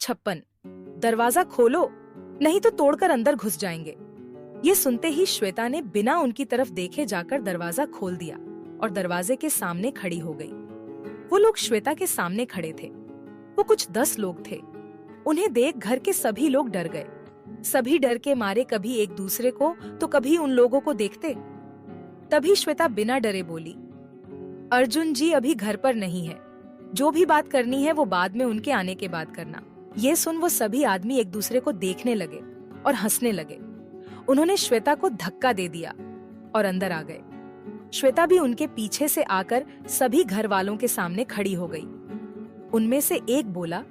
56। दरवाजा खोलो, नहीं तो तोड़कर अंदर घुस जाएंगे। ये सुनते ही श्वेता ने बिना उनकी तरफ देखे जाकर दरवाजा खोल दिया और दरवाजे के सामने खड़ी हो गई। वो लोग श्वेता के सामने खड़े थे। वो कुछ 10 लोग थे। उन्हें देख घर के सभी लोग डर गए। सभी डर के मारे कभी एक दूसरे को तो कभी उन लोगों को देखते। तभी श्वेता बिना डरे बोली, अर्जुन जी अभी घर पर नहीं है। जो भी बात करनी है वो बाद में उनके आने के बाद करना। ये सुन वो सभी आदमी एक दूसरे को देखने लगे और हंसने लगे। उन्होंने श्वेता को धक्का दे दिया और अंदर आ गए। श्वेता भी उनके पीछे से आकर सभी घर वालों के सामने खड़ी हो गई। उनमें से एक बोला,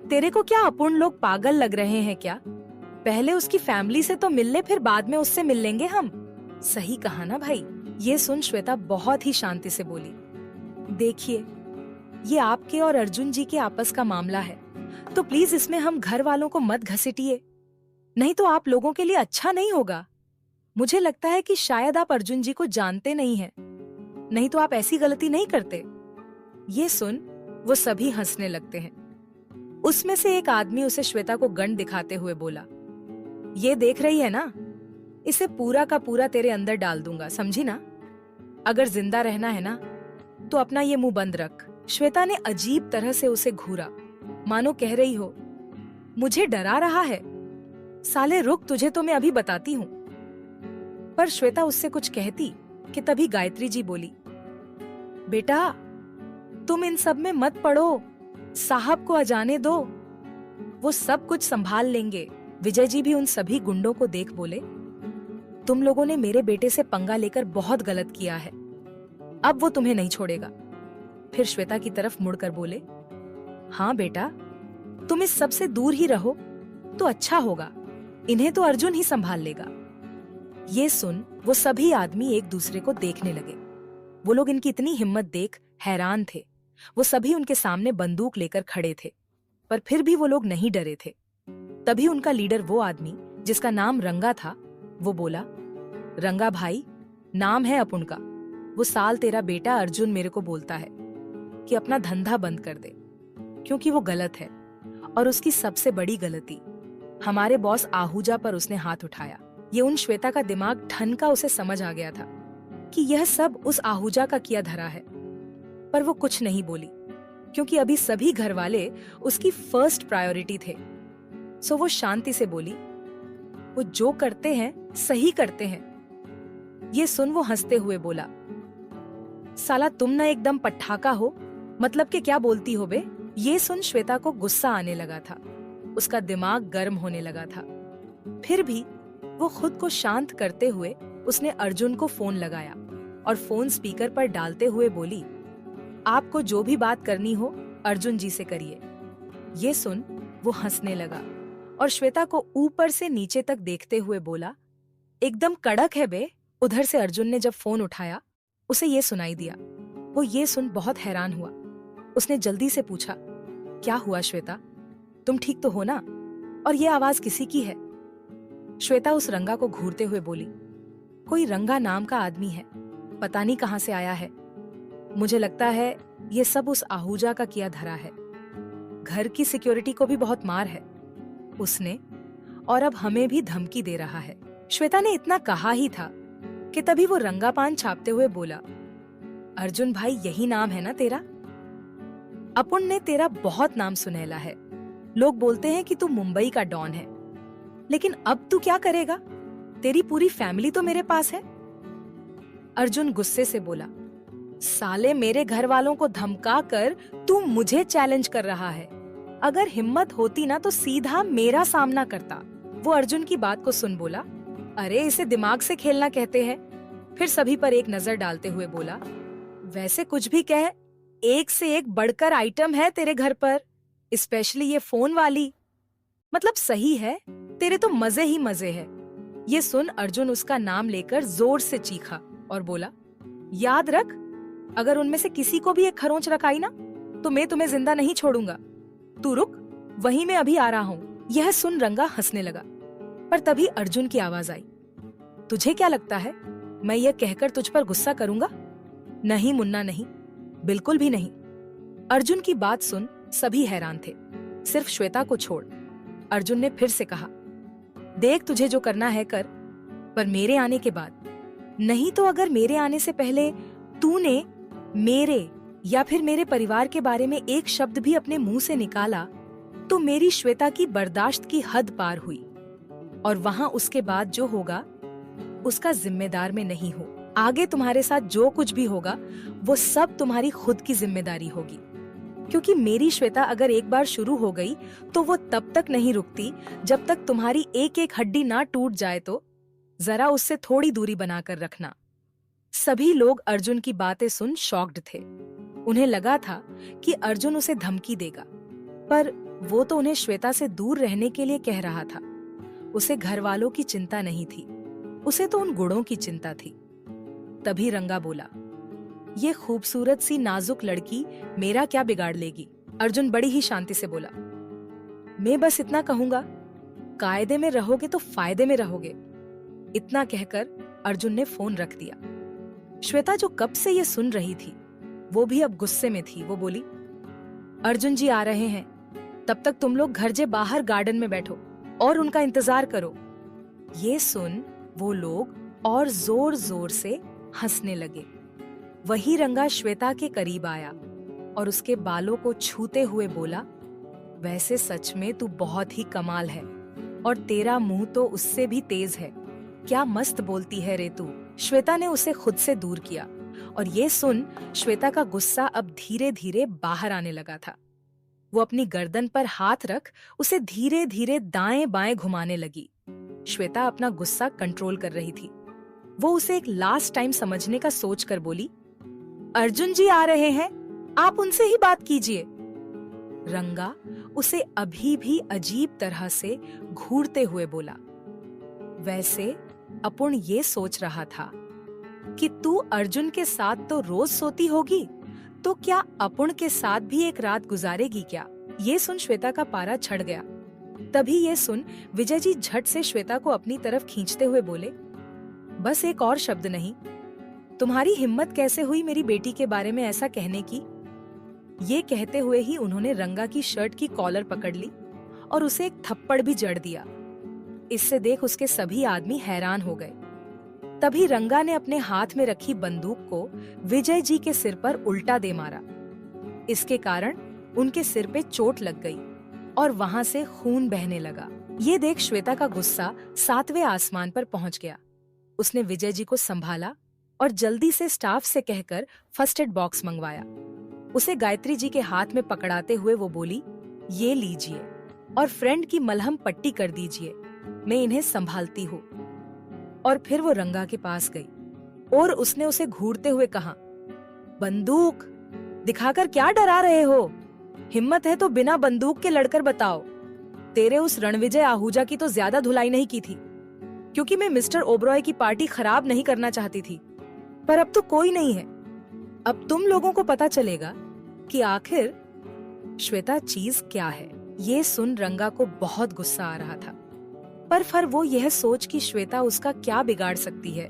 तेरे को क्या अपूर्ण लोग पागल लग रहे हैं क्या? पहले उसकी फैमिली से तो मिल ले, फिर बाद में उससे मिल लेंगे हम। सही कहा ना भाई? ये सुन श्वेता बहुत ही शांति से बोली, देखिए ये आपके और अर्जुन जी के आपस का मामला है, तो प्लीज इसमें हम घर वालों को मत घसीटिए, नहीं तो आप लोगों के लिए अच्छा नहीं होगा। मुझे लगता है कि शायद आप अर्जुन जी को जानते नहीं हैं, नहीं तो आप ऐसी गलती नहीं करते। ये सुन वो सभी हंसने लगते हैं। उसमें से एक आदमी उसे श्वेता को गंड दिखाते हुए बोला, ये देख रही है ना, इसे पूरा का पूरा तेरे अंदर डाल दूंगा, समझी ना? अगर जिंदा रहना है ना तो अपना ये मुंह बंद रख। श्वेता ने अजीब तरह से उसे घूरा, मानो कह रही हो, मुझे डरा रहा है? साले रुक, तुझे तो मैं अभी बताती हूँ। पर श्वेता उससे कुछ कहती कि तभी गायत्री जी बोली, बेटा तुम इन सब में मत पड़ो, साहब को अजाने दो, वो सब कुछ संभाल लेंगे। विजय जी भी उन सभी गुंडों को देख बोले, तुम लोगों ने मेरे बेटे से पंगा लेकर बहुत गलत किया है, अब वो तुम्हें नहीं छोड़ेगा। फिर श्वेता की तरफ मुड़कर बोले, हाँ बेटा तुम इस सब से दूर ही रहो तो अच्छा होगा, इन्हें तो अर्जुन ही संभाल लेगा। ये सुन वो सभी आदमी एक दूसरे को देखने लगे। वो लोग इनकी इतनी हिम्मत देख हैरान थे। वो सभी उनके सामने बंदूक लेकर खड़े थे, पर फिर भी वो लोग नहीं डरे थे। तभी उनका लीडर, वो आदमी जिसका नाम रंगा था, वो बोला, रंगा भाई, नाम है अपुन का, वो साल तेरा बेटा अर्जुन मेरे को बोलता है कि अपना धंधा बंद कर दे, क्योंकि वो गलत है। और उसकी सबसे बड़ी गलती, हमारे बॉस आहूजा पर उसने हाथ उठाया। ये उन श्वेता का दिमाग ठनका उसे समझ आ गया था कि यह सब उस आहूजा का किया धरा है। पर वो कुछ नहीं बोली, क्योंकि अभी सभी घर वाले उसकी फर्स्ट प्रायोरिटी थे। सो वो शांति से बोली, वो जो करते हैं सही करते हैं। ये सुन वो हंसते हुए बोला, साला तुम ना एकदम पटाखा हो, मतलब कि क्या बोलती हो बे? ये सुन श्वेता को गुस्सा आने लगा था, उसका दिमाग गर्म होने लगा था। फिर भी वो खुद को शांत करते हुए उसने अर्जुन को फोन लगाया और फोन स्पीकर पर डालते हुए बोली, आपको जो भी बात करनी हो अर्जुन जी से करिए। ये सुन वो हंसने लगा और श्वेता को ऊपर से नीचे तक देखते हुए बोला, एकदम कड़क है बे। उधर से अर्जुन ने जब फोन उठाया उसे ये सुनाई दिया। वो ये सुन बहुत हैरान हुआ। उसने जल्दी से पूछा, क्या हुआ श्वेता, तुम ठीक तो हो ना? और ये आवाज किसी की है? श्वेता उस रंगा को घूरते हुए बोली, कोई रंगा नाम का आदमी है, पता नहीं कहां से आया है। मुझे लगता है ये सब उस आहूजा का किया धरा है। घर की सिक्योरिटी को भी बहुत मार है उसने, और अब हमें भी धमकी दे रहा है। श्वेता ने इतना कहा ही था कि तभी वो रंगा पान छापते हुए बोला, अर्जुन भाई यही नाम है ना तेरा? अपुन ने तेरा बहुत नाम सुनहला है। लोग बोलते हैं कि तू मुंबई का डॉन है, लेकिन अब तू क्या करेगा? तेरी पूरी फैमिली तो मेरे पास है। अर्जुन गुस्से से बोला, साले मेरे घर वालों को धमका कर तू मुझे चैलेंज कर रहा है। अगर हिम्मत होती ना तो सीधा मेरा सामना करता। वो अर्जुन की बात को सुन बोला, अरे इसे दिमाग से खेलना कहते हैं। फिर सभी पर एक नजर डालते हुए बोला, वैसे कुछ भी कह, एक से एक बढ़कर आइटम है तेरे घर पर, स्पेशली ये फोन वाली। मतलब सही है, तेरे तो मजे ही मजे है। ये सुन अर्जुन उसका नाम लेकर जोर से चीखा और बोला, याद रख, अगर उनमें से किसी को भी एक खरोंच रखाई ना तो मैं तुम्हें जिंदा नहीं छोड़ूंगा। तू रुक, वहीं मैं अभी आ रहा हूँ। यह सुन रंगा हंसने लगा, पर तभी अर्जुन की आवाज आई, तुझे क्या लगता है मैं यह कहकर तुझ पर गुस्सा करूंगा? नहीं मुन्ना नहीं, बिल्कुल भी नहीं। अर्जुन की बात सुन सभी हैरान थे। सिर्फ श्वेता को छोड़। अर्जुन ने फिर से कहा, देख तुझे जो करना है कर, पर मेरे आने के बाद। नहीं तो अगर मेरे आने से पहले तूने मेरे या फिर मेरे परिवार के बारे में एक शब्द भी अपने मुंह से निकाला तो मेरी श्वेता की बर्दाश्त की हद पार हुई, और वहां उसके बाद जो होगा उसका जिम्मेदार मैं नहीं हूं। आगे तुम्हारे साथ जो कुछ भी होगा वो सब तुम्हारी खुद की जिम्मेदारी होगी, क्योंकि मेरी श्वेता अगर एक बार शुरू हो गई तो वो तब तक नहीं रुकती जब तक तुम्हारी एक एक हड्डी ना टूट जाए। तो जरा उससे थोड़ी दूरी बनाकर रखना। सभी लोग अर्जुन की बातें सुन शॉक्ड थे। उन्हें लगा था कि अर्जुन उसे धमकी देगा, पर वो तो उन्हें श्वेता से दूर रहने के लिए कह रहा था। उसे घर वालों की चिंता नहीं थी, उसे तो उन गुणों की चिंता थी। तभी रंगा बोला, ये खूबसूरत सी नाजुक लड़की मेरा क्या बिगाड़ लेगी। अर्जुन बड़ी ही शांति से बोला, मैं बस इतना कहूंगा, कायदे में रहोगे तो फायदे में रहोगे। इतना कहकर अर्जुन ने फोन रख दिया। श्वेता जो कब से ये सुन रही थी वो भी अब गुस्से में थी। वो बोली, अर्जुन जी आ रहे हैं, तब तक तुम लोग घर जे बाहर गार्डन में बैठो और उनका इंतजार करो। ये सुन वो लोग और जोर जोर से हंसने लगे। वही रंगा श्वेता के करीब आया और उसके बालों को छूते हुए बोला, वैसे सच में तू बहुत ही कमाल है और तेरा मुंह तो उससे भी तेज है। क्या मस्त बोलती है रे तू। श्वेता ने उसे खुद से दूर किया और ये सुन श्वेता का गुस्सा अब धीरे धीरे बाहर आने लगा था। वो अपनी गर्दन पर हाथ रख उसे धीरे धीरे दाएं बाएं घुमाने लगी। श्वेता अपना गुस्सा कंट्रोल कर रही थी। वो उसे एक लास्ट टाइम समझने का सोच कर बोली, अर्जुन जी आ रहे हैं, आप उनसे ही बात कीजिए। रंगा उसे अभी भी अजीब तरह से घूरते हुए बोला, वैसे अपुर्ण ये सोच रहा था कि तू अर्जुन के साथ तो रोज सोती होगी, तो क्या अपुर्ण के साथ भी एक रात गुजारेगी क्या। ये सुन श्वेता का पारा चढ़ गया। तभी ये सुन विजय जी झट से श्वेता को अपनी तरफ खींचते हुए बोले, बस एक और शब्द नहीं। तुम्हारी हिम्मत कैसे हुई मेरी बेटी के बारे में ऐसा कहने की। ये कहते हुए ही उन्होंने रंगा की शर्ट की कॉलर पकड़ ली और उसे एक थप्पड़ भी जड़ दिया। इससे देख उसके सभी आदमी हैरान हो गए। तभी रंगा ने अपने हाथ में रखी बंदूक को विजय जी के सिर पर उल्टा दे मारा। इसके कारण उनके सिर पे चोट लग गई और वहां से खून बहने लगा। ये देख श्वेता का गुस्सा 7वें आसमान पर पहुंच गया। उसने विजय जी को संभाला और जल्दी से स्टाफ से कहकर फर्स्ट एड बॉक्स मंगवाया। उसे गायत्री जी के हाथ में पकड़ाते हुए वो बोली, ये लीजिए और फ्रेंड की मलहम पट्टी कर दीजिए, मैं इन्हें संभालती हूँ। और फिर वो रंगा के पास गई और उसने उसे घूरते हुए कहा, बंदूक दिखाकर क्या डरा रहे हो। हिम्मत है तो बिना बंदूक के लड़कर बताओ। तेरे उस रणविजय आहूजा की तो ज्यादा धुलाई नहीं की थी, क्योंकि मैं मिस्टर ओबरॉय की पार्टी खराब नहीं करना चाहती थी। पर अब तो कोई नहीं है। अब तुम लोगों को पता चलेगा कि आखिर श्वेता चीज क्या है। ये सुन रंगा को बहुत गुस्सा आ रहा था, पर फिर वो यह सोच कि श्वेता उसका क्या बिगाड़ सकती है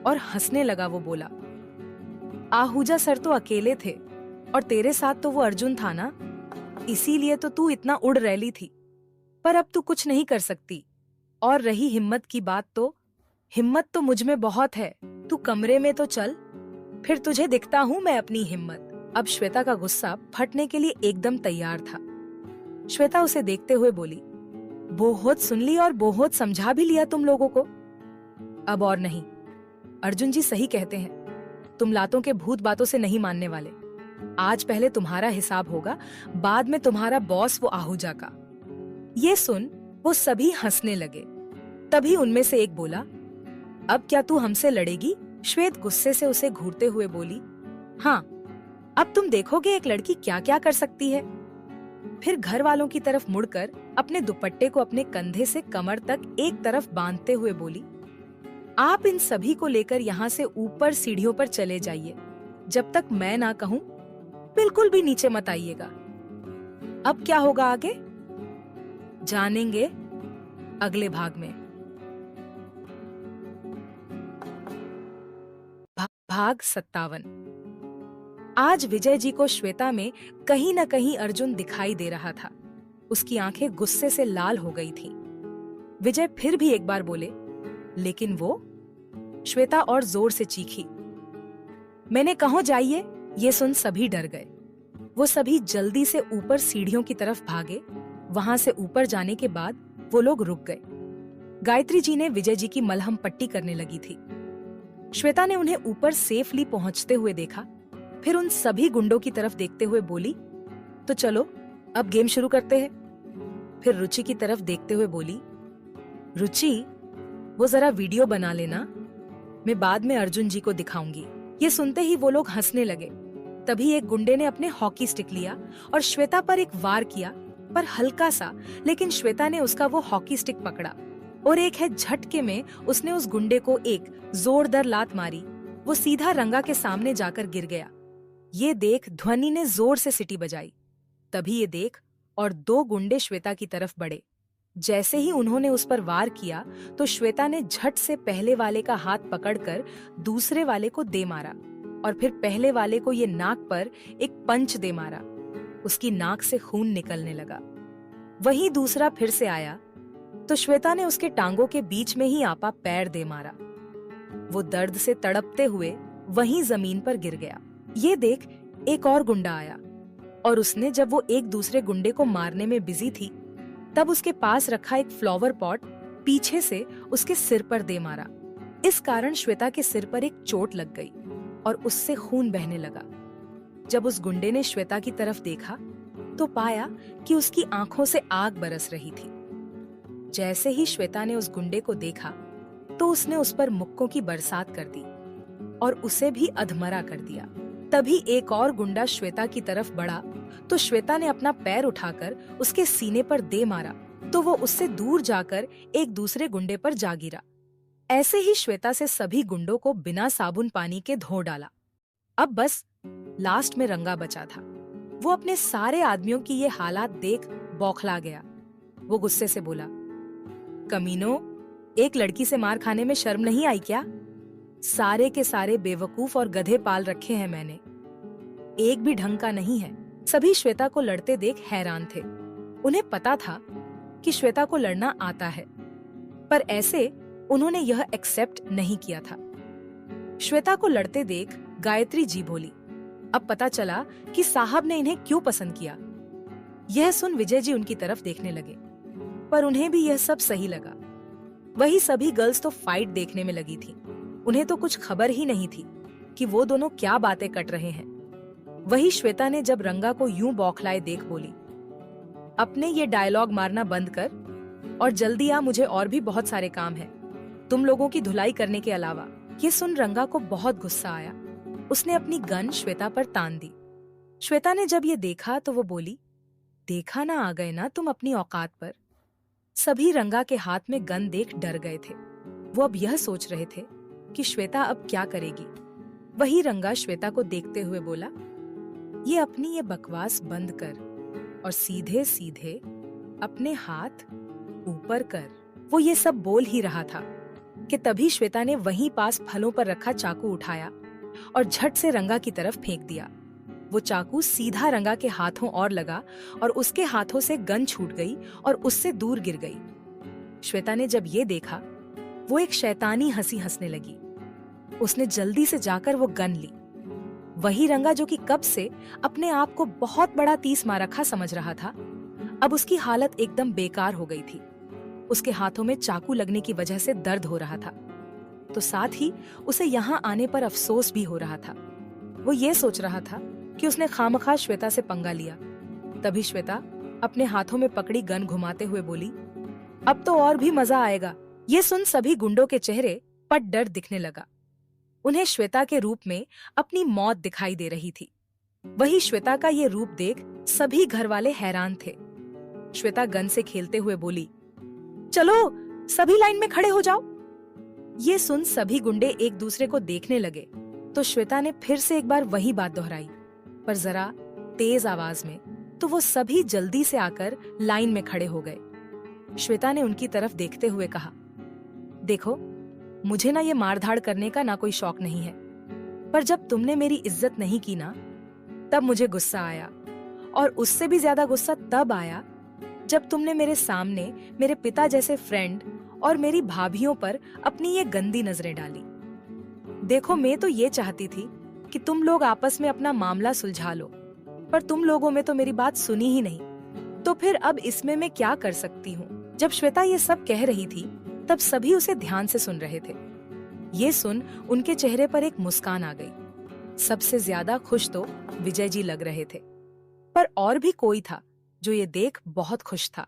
और हंसने लगा। वो बोला, आहूजा सर तो अकेले थे और तेरे साथ तो वो अर्जुन था ना, इसीलिए तो तू इतना उड़ रैली थी। पर अब तू कुछ नहीं कर सकती। और रही हिम्मत की बात, तो हिम्मत तो मुझ में बहुत है। तू कमरे में तो चल, फिर तुझे दिखता हूँ मैं अपनी हिम्मत। अब श्वेता का गुस्सा फटने के लिए एकदम तैयार था। श्वेता उसे देखते हुए बोली, बहुत सुन ली और बहुत समझा भी लिया तुम लोगों को, अब और नहीं। अर्जुन जी सही कहते हैं, तुम लातों के भूत बातों से नहीं मानने वाले। आज पहले तुम्हारा हिसाब होगा, बाद में तुम्हारा बॉस वो आहूजा का। ये सुन वो सभी हंसने लगे। तभी उनमें से एक बोला, अब क्या तू हमसे लड़ेगी। श्वेत गुस्से से उसे घूरते हुए बोली, हाँ, अब तुम देखोगे एक लड़की क्या क्या कर सकती है। फिर घर वालों की तरफ मुड़कर अपने दुपट्टे को अपने कंधे से कमर तक एक तरफ बांधते हुए बोली, आप इन सभी को लेकर यहाँ से ऊपर सीढ़ियों पर चले जाइए। जब तक मैं ना कहूँ बिल्कुल भी नीचे मत आइएगा। अब क्या होगा आगे जानेंगे अगले भाग में। भाग 57। आज विजय जी को श्वेता में कहीं न कहीं अर्जुन दिखाई दे रहा था। उसकी आंखें गुस्से से लाल हो गई थीं। विजय फिर भी एक बार बोले, लेकिन वो? श्वेता और जोर से चीखी। मैंने कहा जाइए। ये सुन सभी डर गए। वो सभी जल्दी से ऊपर सीढ़ियों की तरफ भागे। वहां से ऊपर जाने के बाद वो लोग रुक गए। गायत्री जी ने विजय जी की मलहम पट्टी करने लगी थी। श्वेता ने उन्हें ऊपर सेफली पहुंचते हुए देखा, फिर उन सभी गुंडों की तरफ देखते हुए बोली, तो चलो अब गेम शुरू करते हैं। फिर रुचि की तरफ देखते हुए बोली, रुचि, वो जरा वीडियो बना लेना, मैं बाद में अर्जुन जी को दिखाऊंगी। ये सुनते ही वो लोग हंसने लगे। तभी एक गुंडे ने अपने हॉकी स्टिक लिया और श्वेता पर एक वार किया, पर हल्का सा, लेकिन श्वेता ने उसका वो हॉकी स्टिक पकड़ा और एक है झटके में उसने उस गुंडे को एक जोरदार लात मारी। वो सीधा रंगा के सामने जाकर गिर गया। ये देख ध्वनि ने जोर से सीटी बजाई। तभी ये देख और दो गुंडे श्वेता की तरफ बढ़े। जैसे ही उन्होंने उस पर वार किया तो श्वेता ने झट से पहले वाले का हाथ पकड़कर दूसरे वाले को दे मारा और फिर पहले वाले को ये नाक पर एक पंच दे मारा। उसकी नाक से खून निकलने लगा। वहीं दूसरा फिर से आया तो श्वेता ने उसके टांगों के बीच में ही आपा पैर दे मारा। वो दर्द से तड़पते हुए वहीं जमीन पर गिर गया। ये देख एक और गुंडा आया और उसने जब वो एक दूसरे गुंडे को मारने में बिजी थी तब उसके पास रखा एक फ्लावर पॉट पीछे से उसके सिर पर दे मारा। इस कारण श्वेता के सिर पर एक चोट लग गई और उससे खून बहने लगा। जब उस गुंडे ने श्वेता की तरफ देखा तो पाया कि उसकी आंखों से आग बरस रही थी। जैसे ही श्वेता ने उस गुंडे को देखा तो उसने उस पर मुक्कों की बरसात कर दी और उसे भी अधमरा कर दिया। तभी एक और गुंडा श्वेता की तरफ बढ़ा तो श्वेता ने अपना पैर उठाकर उसके सीने पर दे मारा तो वो उससे दूर जाकर एक दूसरे गुंडे पर जा गिरा। ऐसे ही श्वेता से सभी गुंडों को बिना साबुन पानी के धो डाला। अब बस लास्ट में रंगा बचा था। वो अपने सारे आदमियों की ये हालात देख बौखला गया। वो गुस्से से बोला, कमीनो, एक लड़की से मार खाने में शर्म नहीं आई क्या? सारे के सारे बेवकूफ और गधे पाल रखे हैं मैंने, एक भी ढंग का नहीं है। सभी श्वेता को लड़ते देख हैरान थे। उन्हें पता था कि श्वेता को लड़ना आता है, पर ऐसे उन्होंने यह एक्सेप्ट नहीं किया था। श्वेता को लड़ते देख गायत्री जी बोली, अब पता चला कि साहब ने इन्हें क्यों पसंद किया। यह सुन विजय जी उनकी तरफ देखने लगे, पर उन्हें भी यह सब सही लगा। वही सभी गर्ल्स तो फाइट देखने में लगी थी। उन्हें तो कुछ खबर ही नहीं थी कि वो दोनों क्या बातें कट रहे हैं। वही श्वेता ने जब रंगा को यूं बौखलाए देख बोली, अपने ये डायलॉग मारना बंद कर और जल्दी आ, मुझे और भी बहुत सारे काम हैं, तुम लोगों की धुलाई करने के अलावा। ये सुन रंगा को बहुत गुस्सा आया। उसने अपनी गन श्वेता पर तान दी। श्वेता ने जब ये देखा तो वो बोली, देखा ना, आ गए ना तुम अपनी औकात पर। सभी रंगा के हाथ में गन देख डर गए थे। वो अब यह सोच रहे थे कि श्वेता अब क्या करेगी। वही रंगा श्वेता को देखते हुए बोला, ये अपनी ये बकवास बंद कर और सीधे सीधे अपने हाथ ऊपर कर। वो ये सब बोल ही रहा था कि तभी श्वेता ने वहीं पास फलों पर रखा चाकू उठाया और झट से रंगा की तरफ फेंक दिया। वो चाकू सीधा रंगा के हाथों और लगा और उसके हाथों से गन छूट गई और उससे दूर गिर गई। श्वेता ने जब ये देखा वो एक शैतानी हंसी हंसने लगी। उसने जल्दी से जाकर वो गन ली। वही रंगा जो कि कब से अपने आप को बहुत बड़ा 30 मारखा समझ रहा था, अब उसकी हालत एकदम बेकार हो गई थी। उसके हाथों में चाकू लगने की वजह से दर्द हो रहा था, तो साथ ही उसे यहाँ आने पर अफसोस भी हो रहा था। वो ये सोच रहा था कि उसने खामखा श्वेता से पंगा लिया। तभी श्वेता अपने हाथों में पकड़ी गन घुमाते हुए बोली, अब तो और भी मजा आएगा। ये सुन सभी गुंडों के चेहरे पट डर दिखने लगा। उन्हें श्वेता के रूप में अपनी मौत दिखाई दे रही थी। वही श्वेता का ये रूप देख सभी घर वाले हैरान थे। श्वेता गन से खेलते हुए बोली, चलो सभी लाइन में खड़े हो जाओ। ये सुन सभी गुंडे एक दूसरे को देखने लगे तो श्वेता ने फिर से एक बार वही बात दोहराई, पर जरा तेज आवाज में। तो वो सभी जल्दी से आकर लाइन में खड़े हो गए। श्वेता ने उनकी तरफ देखते हुए कहा, देखो, मुझे ना ये मारधाड़ करने का ना कोई शौक नहीं है, पर जब तुमने मेरी इज्जत नहीं की ना, तब मुझे गुस्सा आया। और उससे भी ज्यादा गुस्सा तब आया जब तुमने मेरे सामने मेरे पिता जैसे फ्रेंड और मेरी भाभीियों पर अपनी ये गंदी नजरें डाली। देखो, मैं तो ये चाहती थी कि तुम लोग आपस में अपना मामला सुलझा लो, पर तुम लोगों में तो मेरी बात सुनी ही नहीं। तो फिर अब इसमें मैं क्या कर सकती हूँ? जब श्वेता ये सब कह रही थी तब सभी उसे ध्यान से सुन रहे थे। ये सुन उनके चेहरे पर एक मुस्कान आ गई। सबसे ज्यादा खुश तो विजय जी लग रहे थे, पर और भी कोई था जो ये देख बहुत खुश था।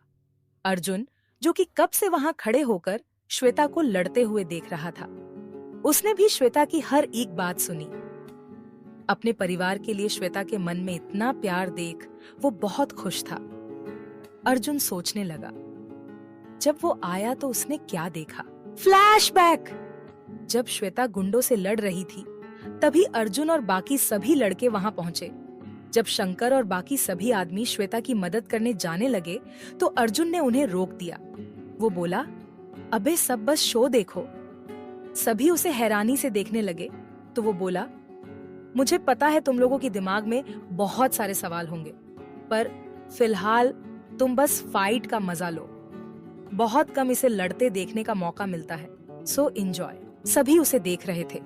अर्जुन, जो कि कब से वहां खड़े होकर श्वेता को लड़ते हुए देख रहा था, उसने भी श्वेता की हर एक बात सुनी। अपने परिवार के लिए श्वेता के मन में इतना प्यार देख वो बहुत खुश था। अर्जुन सोचने लगा, जब वो आया तो उसने क्या देखा? फ्लैशबैक! जब श्वेता गुंडों से लड़ रही थी तभी अर्जुन और बाकी सभी लड़के वहां पहुंचे। जब शंकर और बाकी सभी आदमी श्वेता की मदद करने जाने लगे तो अर्जुन ने उन्हें रोक दिया। वो बोला, अबे सब बस शो देखो। सभी उसे हैरानी से देखने लगे तो वो बोला, मुझे पता है तुम लोगों के दिमाग में बहुत सारे सवाल होंगे, पर फिलहाल तुम बस फाइट का मजा लो। बहुत कम इसे लड़ते देखने का मौका मिलता है, सो एंजॉय। सभी उसे देख रहे थे।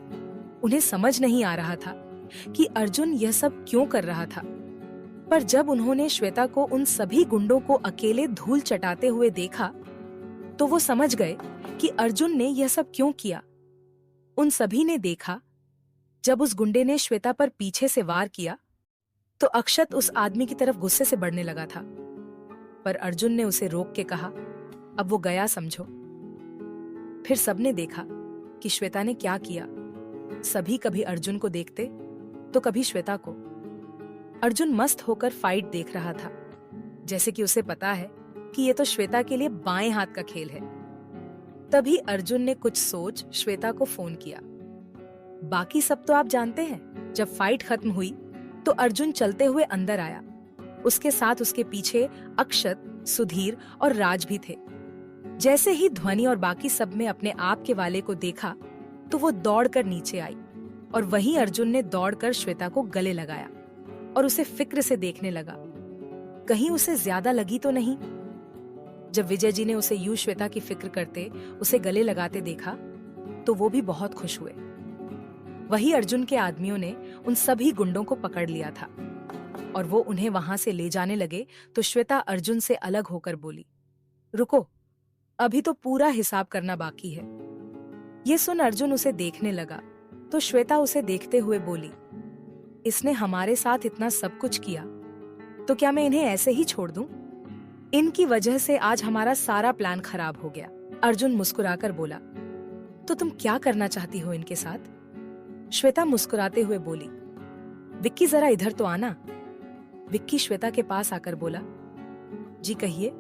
उन्हें समझ नहीं आ रहा था कि अर्जुन यह सब क्यों कर रहा था, पर जब उन्होंने श्वेता को उन सभी गुंडों को अकेले धूल चटाते हुए देखा तो वो समझ गए कि अर्जुन ने यह सब क्यों किया। उन सभी ने देखा, जब उस गुंडे ने श्वेता पर पीछे से वार किया तो अक्षत उस आदमी की तरफ गुस्से से बढ़ने लगा था, पर अर्जुन ने उसे रोक के कहा, अब वो गया समझो। फिर सबने देखा कि श्वेता ने क्या किया। सभी कभी अर्जुन को देखते तो कभी श्वेता को। अर्जुन मस्त होकर फाइट देख रहा था, जैसे कि उसे पता है कि ये तो श्वेता के लिए बाएं हाथ का खेल है। तभी अर्जुन ने कुछ सोच श्वेता को फोन किया। बाकी सब तो आप जानते हैं। जब फाइट खत्म हुई तो अर्जुन चलते हुए अंदर आया। उसके साथ उसके पीछे अक्षत, सुधीर और राज भी थे। जैसे ही ध्वनि और बाकी सब में अपने आप के वाले को देखा तो वो दौड़कर नीचे आई और वहीं अर्जुन ने दौड़कर श्वेता को गले लगाया और उसे फिक्र से देखने लगा, कहीं उसे ज्यादा लगी तो नहीं। जब विजय जी ने उसे यूं श्वेता की फिक्र करते उसे गले लगाते देखा तो वो भी बहुत खुश हुए। वही अर्जुन के आदमियों ने उन सभी गुंडों को पकड़ लिया था और वो उन्हें वहां से ले जाने लगे तो श्वेता अर्जुन से अलग होकर बोली, रुको, अभी तो पूरा हिसाब करना बाकी है। ये सुन अर्जुन उसे देखने लगा तो श्वेता उसे देखते हुए बोली, इसने हमारे साथ इतना सब कुछ किया तो क्या मैं इन्हें ऐसे ही छोड़ दूं? इनकी वजह से आज हमारा सारा प्लान खराब हो गया। अर्जुन मुस्कुराकर बोला, तो तुम क्या करना चाहती हो इनके साथ? श्वेता मुस्कुराते हुए बोली, विक्की जरा इधर तो आना। विक्की श्वेता के पास आकर बोला, जी कहिए।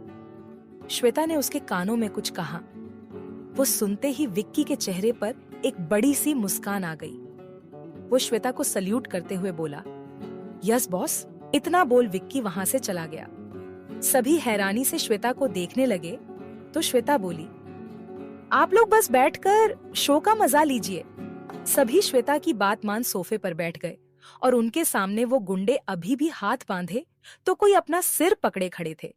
श्वेता ने उसके कानों में कुछ कहा। वो सुनते ही विक्की के चेहरे पर एक बड़ी सी मुस्कान आ गई। वो श्वेता को सल्यूट करते हुए बोला, यस बॉस। इतना बोल विक्की वहां से चला गया। सभी हैरानी से श्वेता को देखने लगे तो श्वेता बोली, आप लोग बस बैठकर शो का मजा लीजिए। सभी श्वेता की बात मान सोफे पर बैठ गए और उनके सामने वो गुंडे अभी भी हाथ बांधे तो कोई अपना सिर पकड़े खड़े थे।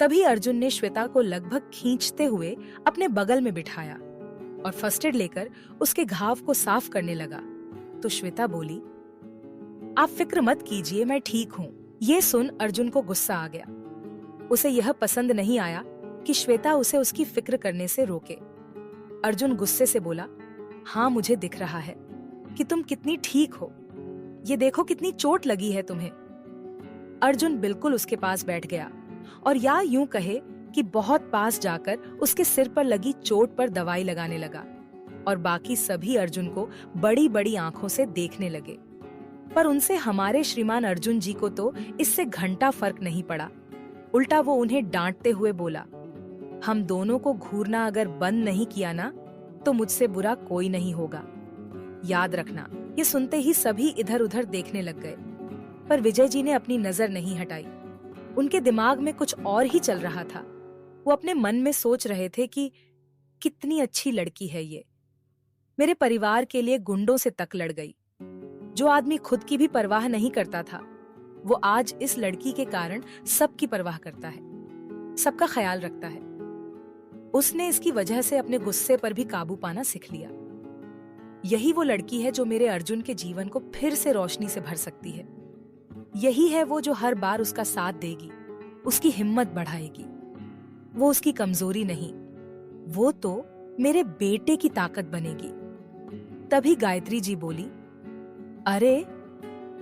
तभी अर्जुन ने श्वेता को लगभग खींचते हुए अपने बगल में बिठाया और फर्स्ट एड लेकर उसके घाव को साफ करने लगा तो श्वेता बोली, आप फिक्र मत कीजिए, मैं ठीक हूँ। ये सुन अर्जुन को गुस्सा आ गया। उसे यह पसंद नहीं आया कि श्वेता उसे उसकी फिक्र करने से रोके। अर्जुन गुस्से से बोला, हाँ मुझे दिख रहा है कि तुम कितनी ठीक हो। ये देखो कितनी चोट लगी है तुम्हें। अर्जुन बिल्कुल उसके पास बैठ गया और या यूं कहे कि बहुत पास जाकर उसके सिर पर लगी चोट पर दवाई लगाने लगा और बाकी सभी अर्जुन को बड़ी बड़ी आंखों से देखने लगे। पर उनसे हमारे श्रीमान अर्जुन जी को तो इससे घंटा फर्क नहीं पड़ा। उल्टा वो उन्हें डांटते हुए बोला, हम दोनों को घूरना अगर बंद नहीं किया ना तो मुझसे बुरा कोई नहीं होगा, याद रखना। ये सुनते ही सभी इधर उधर देखने लग गए, पर विजय जी ने अपनी नजर नहीं हटाई। उनके दिमाग में कुछ और ही चल रहा था। वो अपने मन में सोच रहे थे कि कितनी अच्छी लड़की है ये, मेरे परिवार के लिए गुंडों से तक लड़ गई। जो आदमी खुद की भी परवाह नहीं करता था वो आज इस लड़की के कारण सबकी परवाह करता है। सबका ख्याल रखता है। उसने इसकी वजह से अपने गुस्से पर भी काबू पाना सीख लिया। यही वो लड़की है जो मेरे अर्जुन के जीवन को फिर से रोशनी से भर सकती है। यही है वो जो हर बार उसका साथ देगी, उसकी हिम्मत बढ़ाएगी। वो उसकी कमजोरी नहीं, वो तो मेरे बेटे की ताकत बनेगी। तभी गायत्री जी बोली, अरे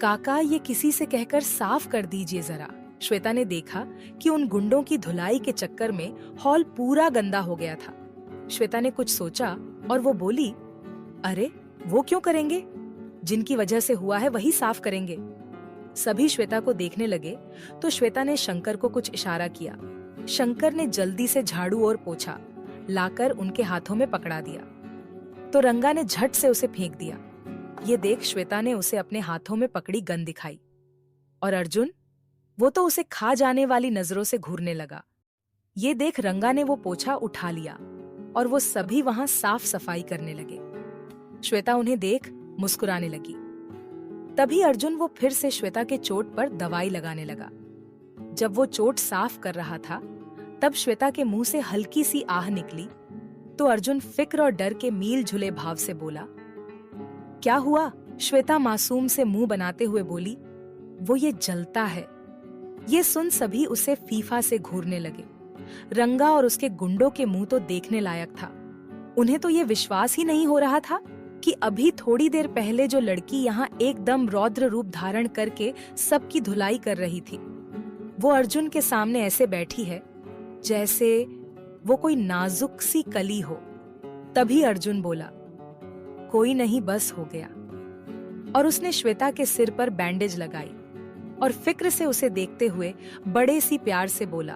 काका, ये किसी से कहकर साफ कर दीजिए जरा। श्वेता ने देखा कि उन गुंडों की धुलाई के चक्कर में हॉल पूरा गंदा हो गया था। श्वेता ने कुछ सोचा और वो बोली, अरे वो क्यों करेंगे, जिनकी वजह से हुआ है वही साफ करेंगे। सभी श्वेता को देखने लगे तो श्वेता ने शंकर को कुछ इशारा किया। शंकर ने जल्दी से झाड़ू और पोछा लाकर उनके हाथों में पकड़ा दिया तो रंगा ने झट से उसे फेंक दिया। ये देख श्वेता ने उसे अपने हाथों में पकड़ी गन दिखाई और अर्जुन, वो तो उसे खा जाने वाली नजरों से घूरने लगा। ये देख रंगा ने वो पोछा उठा लिया और वो सभी वहां साफ सफाई करने लगे। श्वेता उन्हें देख मुस्कुराने लगी। तभी अर्जुन वो फिर से श्वेता के चोट पर दवाई लगाने लगा। जब वो चोट साफ कर रहा था तब श्वेता के मुंह से हल्की सी आह निकली तो अर्जुन फिक्र और डर के मील झुले भाव से बोला, क्या हुआ? श्वेता मासूम से मुंह बनाते हुए बोली, वो ये जलता है। ये सुन सभी उसे फीफा से घूरने लगे। रंगा और उसके गुंडों के मुंह तो देखने लायक था। उन्हें तो ये विश्वास ही नहीं हो रहा था कि अभी थोड़ी देर पहले जो लड़की यहाँ एकदम रौद्र रूप धारण करके सबकी धुलाई कर रही थी, वो अर्जुन के सामने ऐसे बैठी है जैसे वो कोई नाजुक सी कली हो। तभी अर्जुन बोला, कोई नहीं, बस हो गया। और उसने श्वेता के सिर पर बैंडेज लगाई और फिक्र से उसे देखते हुए बड़े सी प्यार से बोला,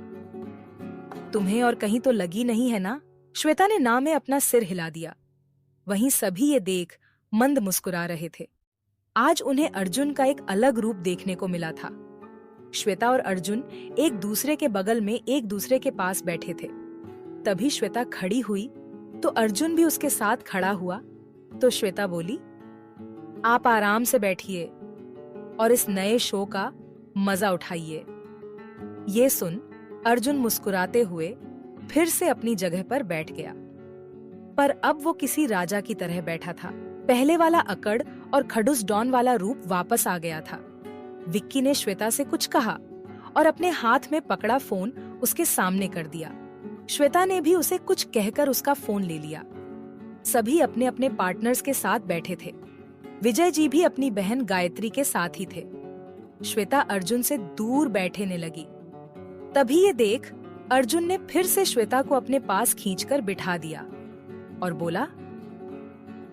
तुम्हें और कहीं तो लगी नहीं है ना? श्वेता ने ना में अपना सिर हिला दिया। वहीं सभी ये देख मंद मुस्कुरा रहे थे। आज उन्हें अर्जुन का एक अलग रूप देखने को मिला था। श्वेता और अर्जुन एक दूसरे के बगल में एक दूसरे के पास बैठे थे। तभी श्वेता खड़ी हुई तो अर्जुन भी उसके साथ खड़ा हुआ तो श्वेता बोली, आप आराम से बैठिए और इस नए शो का मजा उठाइए। ये सुन अर्जुन मुस्कुराते हुए फिर से अपनी जगह पर बैठ गया, पर अब वो किसी राजा की तरह बैठा था। पहले वाला अकड़ और खडूस डॉन वाला रूप वापस आ गया था। विक्की ने श्वेता से कुछ कहा और अपने हाथ में पकड़ा फोन उसके सामने कर दिया। श्वेता ने भी उसे कुछ कहकर उसका फोन ले लिया। सभी अपने अपने पार्टनर्स के साथ बैठे थे। विजय जी भी अपनी बहन गायत्री के साथ ही थे। श्वेता अर्जुन से दूर बैठने लगी। तभी ये देख अर्जुन ने फिर से श्वेता को अपने पास खींचकर बिठा दिया और बोला,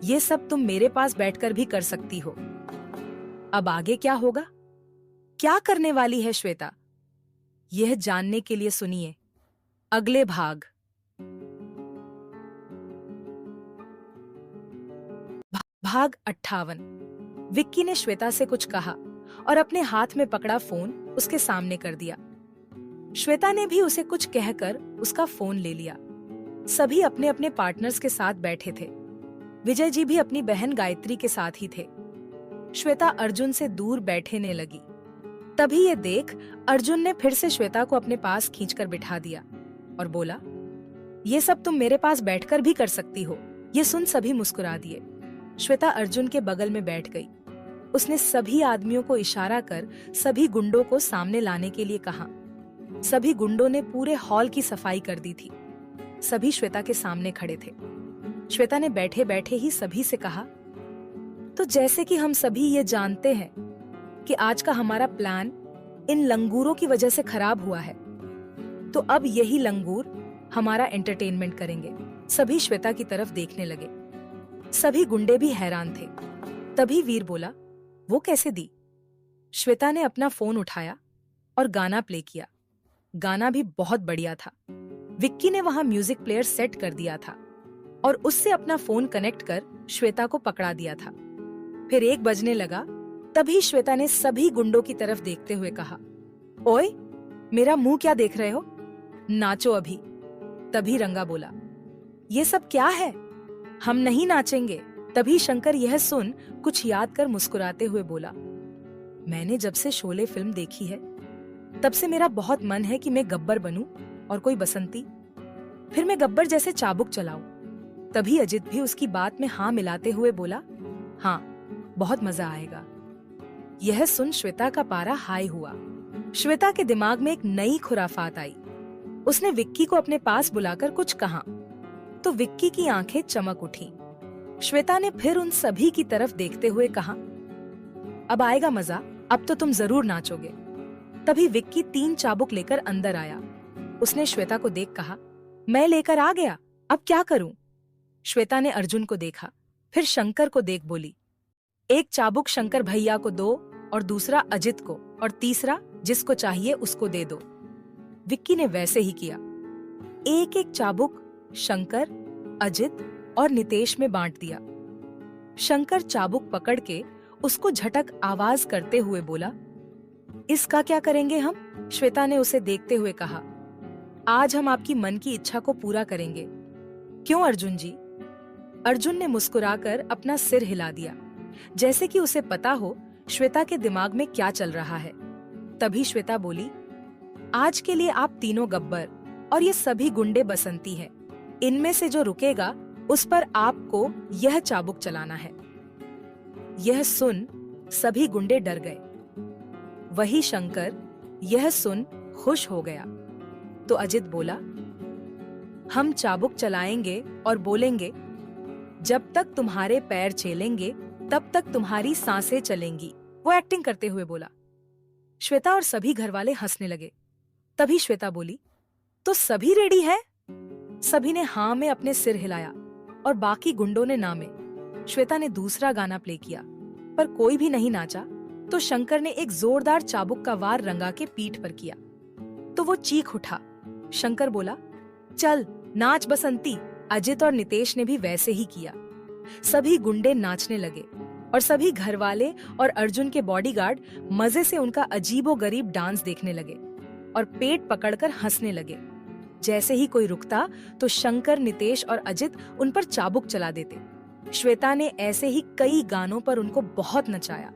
ये सब तुम मेरे पास बैठकर भी कर सकती हो। अब आगे क्या होगा? क्या करने वाली है श्वेता? यह जानने के लिए सुनिए अगले भाग। भाग 58। विक्की ने श्वेता से कुछ कहा और अपने हाथ में पकड़ा फोन उसके सामने कर दिया। श्वेता ने भी उसे कुछ कहकर उसका फोन ले लिया। सभी अपने अपने पार्टनर्स के साथ बैठे थे। विजय जी भी अपनी बहन गायत्री के साथ ही थे। श्वेता अर्जुन से दूर बैठने लगी। तभी ये देख अर्जुन ने फिर से श्वेता को अपने पास खींचकर बिठा दिया और बोला, ये सब तुम मेरे पास बैठकर भी कर सकती हो। ये सुन सभी मुस्कुरा दिए। श्वेता अर्जुन के बगल में बैठ गई। उसने सभी आदमियों को इशारा कर सभी गुंडों को सामने लाने के लिए कहा। सभी गुंडों ने पूरे हॉल की सफाई कर दी थी। सभी श्वेता के सामने खड़े थे। श्वेता ने बैठे बैठे ही सभी से कहा, तो जैसे कि हम सभी ये जानते हैं कि आज का हमारा प्लान इन लंगूरों की वजह से खराब हुआ है, तो अब यही लंगूर हमारा एंटरटेनमेंट करेंगे। सभी श्वेता की तरफ देखने लगे। सभी गुंडे भी हैरान थे। तभी वीर बोला, वो कैसे दी? श्वेता ने अपना फोन उठाया और गाना प्ले किया। गाना भी बहुत बढ़िया था। विक्की ने वहां म्यूजिक प्लेयर सेट कर दिया था और उससे अपना फोन कनेक्ट कर श्वेता को पकड़ा दिया था। फिर 1 बजने लगा। तभी श्वेता ने सभी गुंडों की तरफ देखते हुए कहा, ओए, मेरा मुंह क्या देख रहे हो? नाचो अभी। तभी रंगा बोला, ये सब क्या है? हम नहीं नाचेंगे। तभी शंकर यह सुन कुछ याद कर मुस्कुराते हुए बोला, मैंने जब से शोले फिल्म देखी है तब से मेरा बहुत मन है कि मैं गब्बर बनूं और कोई बसंती, फिर मैं गब्बर जैसे चाबुक चलाऊं। तभी अजित भी उसकी बात में हाँ मिलाते हुए बोला, हाँ, बहुत मजा आएगा। यह सुन श्वेता का पारा हाई हुआ। श्वेता के दिमाग में एक नई खुराफात आई। उसने विक्की को अपने पास बुलाकर कुछ कहा तो विक्की की आंखें चमक उठी। श्वेता ने फिर उन सभी की तरफ देखते हुए कहा, अब आएगा मजा, अब तो तुम जरूर नाचोगे। तभी विक्की 3 चाबुक लेकर अंदर आया। उसने श्वेता को देख कहा, मैं लेकर आ गया, अब क्या करूं? श्वेता ने अर्जुन को देखा, फिर शंकर को देख बोली, एक चाबुक शंकर भैया को दो और दूसरा अजित को और तीसरा जिसको चाहिए उसको दे दो। विक्की ने वैसे ही किया। एक एक चाबुक शंकर, अजित और नितेश में बांट दिया। शंकर चाबुक पकड़ के उसको झटक आवाज करते हुए बोला, इसका क्या करेंगे हम? श्वेता ने उसे देखते हुए कहा, आज हम आपकी मन की इच्छा को पूरा करेंगे। क्यों अर्जुन जी? अर्जुन ने मुस्कुराकर अपना सिर हिला दिया, जैसे कि उसे पता हो श्वेता के दिमाग में क्या चल रहा है। तभी श्वेता बोली, आज के लिए आप तीनों गब्बर और ये सभी गुंडे बसंती हैं। इनमें से जो रुकेगा उस पर आपको यह चाबुक चलाना है। यह सुन सभी गुंडे डर गए। वही शंकर यह सुन खुश हो गया। तो अजित बोला, हम चाबुक चलाएंगे और बोलेंगे, जब तक तुम्हारे पैर चलेंगे तब तक तुम्हारी सांसें चलेंगी। वो एक्टिंग करते हुए बोला। श्वेता और सभी घरवाले हंसने लगे। तभी श्वेता बोली, तो सभी रेडी है? सभी ने हाँ में अपने सिर हिलाया और बाकी गुंडों ने ना में। श्वेता ने दूसरा गाना प्ले किया, पर कोई भी नहीं नाचा। तो शंकर ने एक जोरदार चाबुक का वार रंगा के पीठ पर किया तो वो चीख उठा। शंकर बोला, चल नाच बसंती। अजित और नितेश ने भी वैसे ही किया। सभी गुंडे नाचने लगे और सभी घरवाले और अर्जुन के बॉडीगार्ड मजे से उनका अजीबोगरीब डांस देखने लगे और पेट पकड़कर हंसने लगे। जैसे ही कोई रुकता तो शंकर, नितेश और अजित उन पर चाबुक चला देते। श्वेता ने ऐसे ही कई गानों पर उनको बहुत नचाया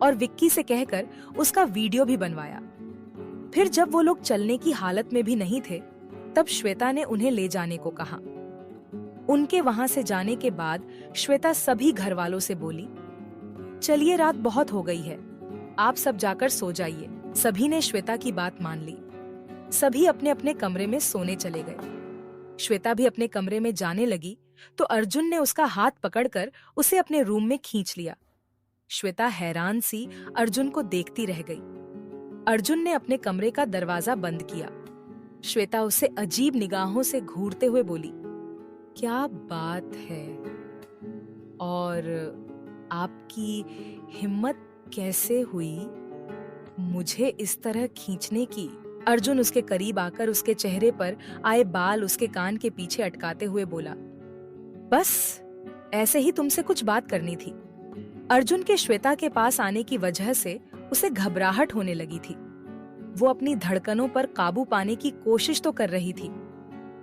और विक्की से कहकर उसका वीडियो भी बनवाया। फिर जब वो लोग चलने की हालत में भी नहीं थे, तब श्वेता ने उन्हें ले जाने को कहा। उनके वहां से जाने के बाद श्वेता सभी घरवालों से बोली, चलिए रात बहुत हो गई है, आप सब जाकर सो जाइए। सभी ने श्वेता की बात मान ली। सभी अपने अपने कमरे में सोने चले गए। श्वेता भी अपने कमरे में जाने लगी तो अर्जुन ने उसका हाथ पकड़कर उसे अपने रूम में खींच लिया। श्वेता हैरान सी अर्जुन को देखती रह गई। अर्जुन ने अपने कमरे का दरवाजा बंद किया। श्वेता उसे अजीब निगाहों से घूरते हुए बोली, क्या बात है, और आपकी हिम्मत कैसे हुई मुझे इस तरह खींचने की? अर्जुन उसके करीब आकर उसके चेहरे पर आए बाल उसके कान के पीछे अटकाते हुए बोला, बस ऐसे ही तुमसे कुछ बात करनी थी। अर्जुन के श्वेता के पास आने की वजह से उसे घबराहट होने लगी थी। वो अपनी धड़कनों पर काबू पाने की कोशिश तो कर रही थी,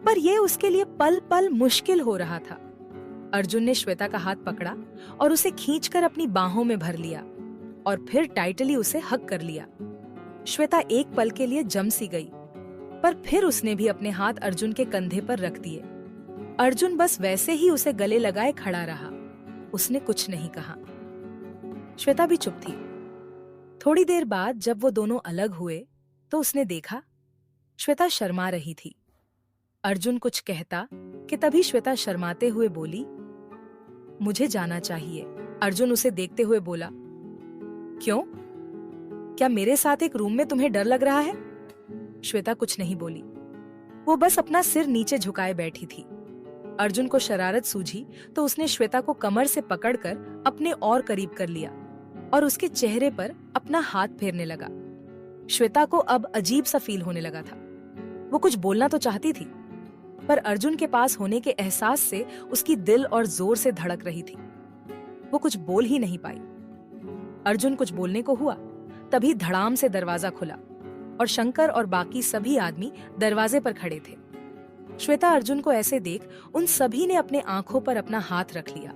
पर यह उसके लिए पल पल मुश्किल हो रहा था। अर्जुन ने श्वेता का हाथ पकड़ा और उसे खींचकर अपनी बाहों में भर लिया और फिर टाइटली उसे हग कर लिया। श्वेता एक पल के लिए जम सी गई, पर फिर उसने भी अपने हाथ अर्जुन के कंधे पर रख दिए। अर्जुन बस वैसे ही उसे गले लगाए खड़ा रहा। उसने कुछ नहीं कहा। श्वेता भी चुप थी। थोड़ी देर बाद जब वो दोनों अलग हुए तो उसने देखा श्वेता शर्मा रही थी। अर्जुन कुछ कहता कि तभी श्वेता शर्माते हुए बोली, मुझे जाना चाहिए। अर्जुन उसे देखते हुए बोला, क्यों? क्या मेरे साथ एक रूम में तुम्हें डर लग रहा है? श्वेता कुछ नहीं बोली। वो बस अपना सिर नीचे झुकाए बैठी थी। अर्जुन को शरारत सूझी तो उसने श्वेता को कमर से पकड़कर अपने और करीब कर लिया और उसके चेहरे पर अपना हाथ फेरने लगा। श्वेता को अब अजीब सा फील होने लगा था। वो कुछ बोलना तो चाहती थी, पर अर्जुन के पास होने के एहसास से उसकी दिल और जोर से धड़क रही थी। वो कुछ बोल ही नहीं पाई। अर्जुन कुछ बोलने को हुआ, तभी धड़ाम से दरवाजा खुला और शंकर और बाकी सभी आदमी दरवाजे पर खड़े थे। श्वेता अर्जुन को ऐसे देख उन सभी ने अपने आंखों पर अपना हाथ रख लिया।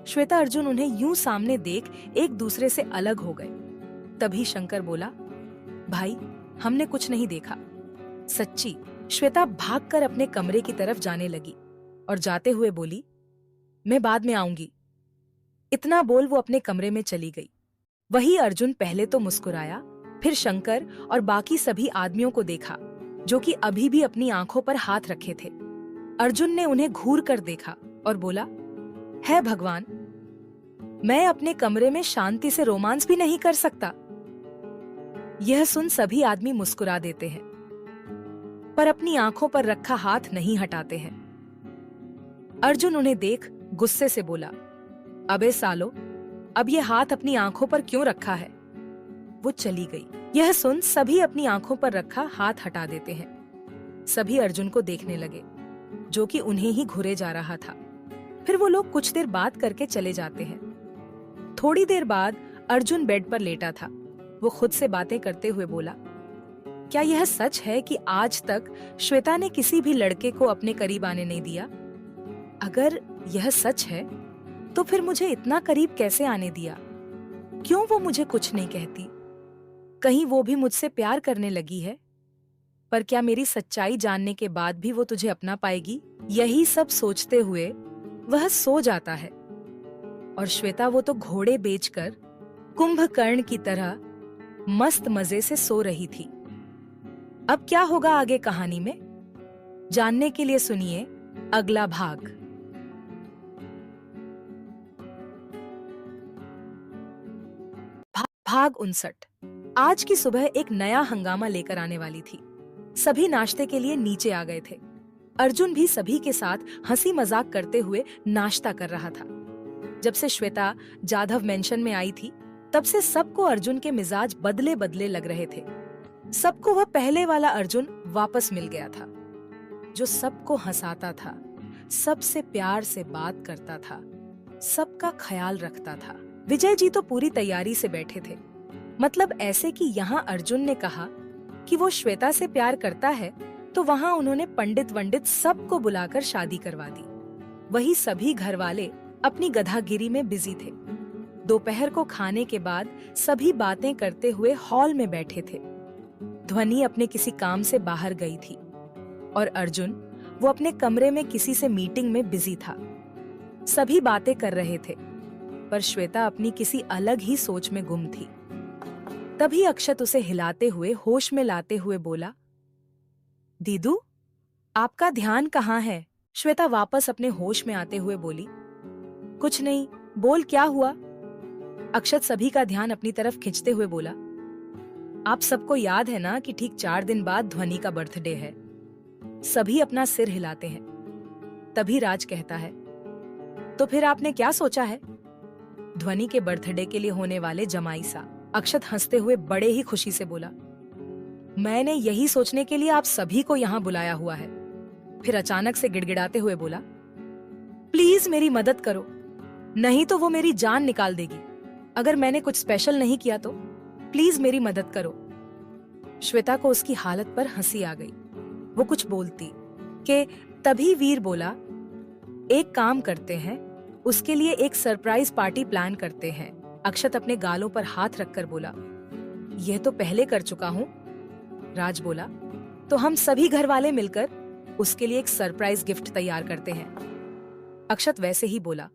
श्वेता अर्जुन उन्हें यूं सामने देख एक दूसरे से अलग हो गए। तभी शंकर बोला, भाई हमने कुछ नहीं देखा, सच्ची, श्वेता भागकर अपने कमरे की तरफ जाने लगी और जाते हुए बोली, मैं बाद में आऊंगी। इतना बोल वो अपने कमरे में चली गई। वही अर्जुन पहले तो मुस्कुराया, फिर शंकर और बाकी सभी आदमियों को देखा जो कि अभी भी अपनी आंखों पर हाथ रखे थे। अर्जुन ने उन्हें घूर कर देखा और बोला, है भगवान, मैं अपने कमरे में शांति से रोमांस भी नहीं कर सकता। यह सुन सभी आदमी मुस्कुरा देते हैं, पर अपनी आंखों पर रखा हाथ नहीं हटाते हैं। अर्जुन उन्हें देख गुस्से से बोला, अबे सालो, अब ये हाथ अपनी आंखों पर क्यों रखा है? वो चली गई। यह सुन सभी अपनी आंखों पर रखा हाथ हटा देते हैं। सभी अर्जुन को देखने लगे, जो कि उन्हें ही घुरे जा रहा था। फिर वो लोग कुछ देर बात करके चले जाते हैं। थोड़ी देर बाद अर्जुन बेड पर लेटा था। वो खुद से बातें करते हुए बोला, क्या यह सच है कि आज तक श्वेता ने किसी भी लड़के को अपने करीब आने नहीं दिया? अगर यह सच है तो फिर मुझे इतना करीब कैसे आने दिया? क्यों वो मुझे कुछ नहीं कहती? कहीं वो भी मुझसे प्यार करने लगी है? पर क्या मेरी सच्चाई जानने के बाद भी वो तुझे अपना पाएगी? यही सब सोचते हुए वह सो जाता है। और श्वेता वो तो घोड़े बेचकर कुंभकर्ण की तरह मस्त मजे से सो रही थी। अब क्या होगा आगे कहानी में, जानने के लिए सुनिए अगला भाग। भाग 59। आज की सुबह एक नया हंगामा लेकर आने वाली थी। सभी नाश्ते के लिए नीचे आ गए थे। अर्जुन भी सभी के साथ हंसी मजाक करते हुए नाश्ता कर रहा था। जब से श्वेता जाधव मेंशन में आई थी, तब से सबको अर्जुन के मिजाज बदले बदले लग रहे थे। सबको वह पहले वाला अर्जुन वापस मिल गया था, जो सबको हंसाता था, सबसे प्यार से बात करता था, सबका ख्याल रखता था। विजय जी तो पूरी तैयारी से बैठे थे। मतलब ऐसे कि यहाँ अर्जुन ने कहा कि वो श्वेता से प्यार करता है, तो वहाँ उन्होंने पंडित वंडित सबको बुलाकर शादी करवा दी। वही सभी घर वाले अपनी गधागिरी में बिजी थे। दोपहर को खाने के बाद सभी बातें करते हुए हॉल में बैठे थे। ध्वनि अपने किसी काम से बाहर गई थी और अर्जुन वो अपने कमरे में किसी से मीटिंग में बिजी था। सभी बातें कर रहे थे, पर श्वेता अपनी किसी अलग ही सोच में गुम थी। तभी अक्षत उसे हिलाते हुए होश में लाते हुए बोला, दीदू, आपका ध्यान कहाँ है? श्वेता वापस अपने होश में आते हुए बोली, कुछ नहीं, बोल क्या हुआ? अक्षत सभी का ध्यान अपनी तरफ खींचते हुए बोला, आप सबको याद है ना कि ठीक 4 दिन बाद ध्वनि का बर्थडे है। सभी अपना सिर हिलाते हैं। तभी राज कहता है, तो फिर आपने क्या सोचा है? ध्वनि के बर्थडे के लिए होने वाले जमाई सा। अक्षत हंसते हुए बड़े ही खुशी से बोला, मैंने यही सोचने के लिए आप सभी को यहाँ बुलाया हुआ है। फिर अचानक से गिड़गिड़ाते हुए बोला, प्लीज मेरी मदद करो, नहीं तो वो मेरी जान निकाल देगी। अगर मैंने कुछ स्पेशल नहीं किया तो प्लीज मेरी मदद करो। श्वेता को उसकी हालत पर हंसी आ गई। वो कुछ बोलती कि तभी वीर बोला, एक काम करते हैं, उसके लिए एक सरप्राइज पार्टी प्लान करते हैं। अक्षत अपने गालों पर हाथ रखकर बोला, यह तो पहले कर चुका हूँ। राज बोला, तो हम सभी घर वाले मिलकर उसके लिए एक सरप्राइज गिफ्ट तैयार करते हैं। अक्षत वैसे ही बोला,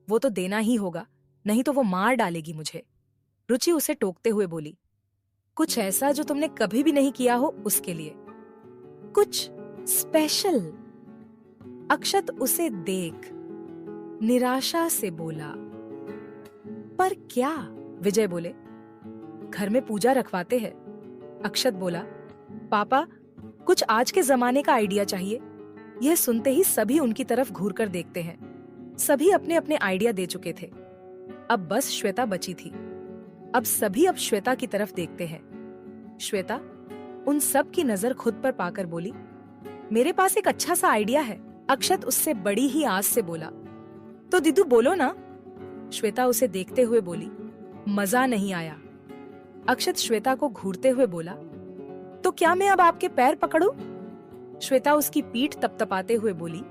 वो तो देना ही होगा, नहीं तो वो मार डालेगी मुझे। रुचि उसे टोकते हुए बोली, कुछ ऐसा जो तुमने कभी भी नहीं किया हो उसके लिए, कुछ स्पेशल। अक्षत उसे देख निराशा से बोला, पर क्या? विजय बोले, घर में पूजा रखवाते हैं। अक्षत बोला, पापा, कुछ आज के जमाने का आइडिया चाहिए। यह सुनते ही सभी उनकी तरफ घूर कर देखते हैं। सभी अपने अपने आइडिया दे चुके थे। अब बस श्वेता बची थी। अब सभी श्वेता की तरफ देखते हैं। श्वेता उन सब की नजर खुद पर पाकर बोली, मेरे पास एक अच्छा सा आइडिया है। अक्षत उससे बड़ी ही आस से बोला, तो दीदू बोलो ना। श्वेता उसे देखते हुए बोली, मजा नहीं आया। अक्षत श्वेता को घूरते हुए बोला, तो क्या मैं अब आपके पैर पकड़ूं? श्वेता उसकी पीठ तपतपाते हुए बोली,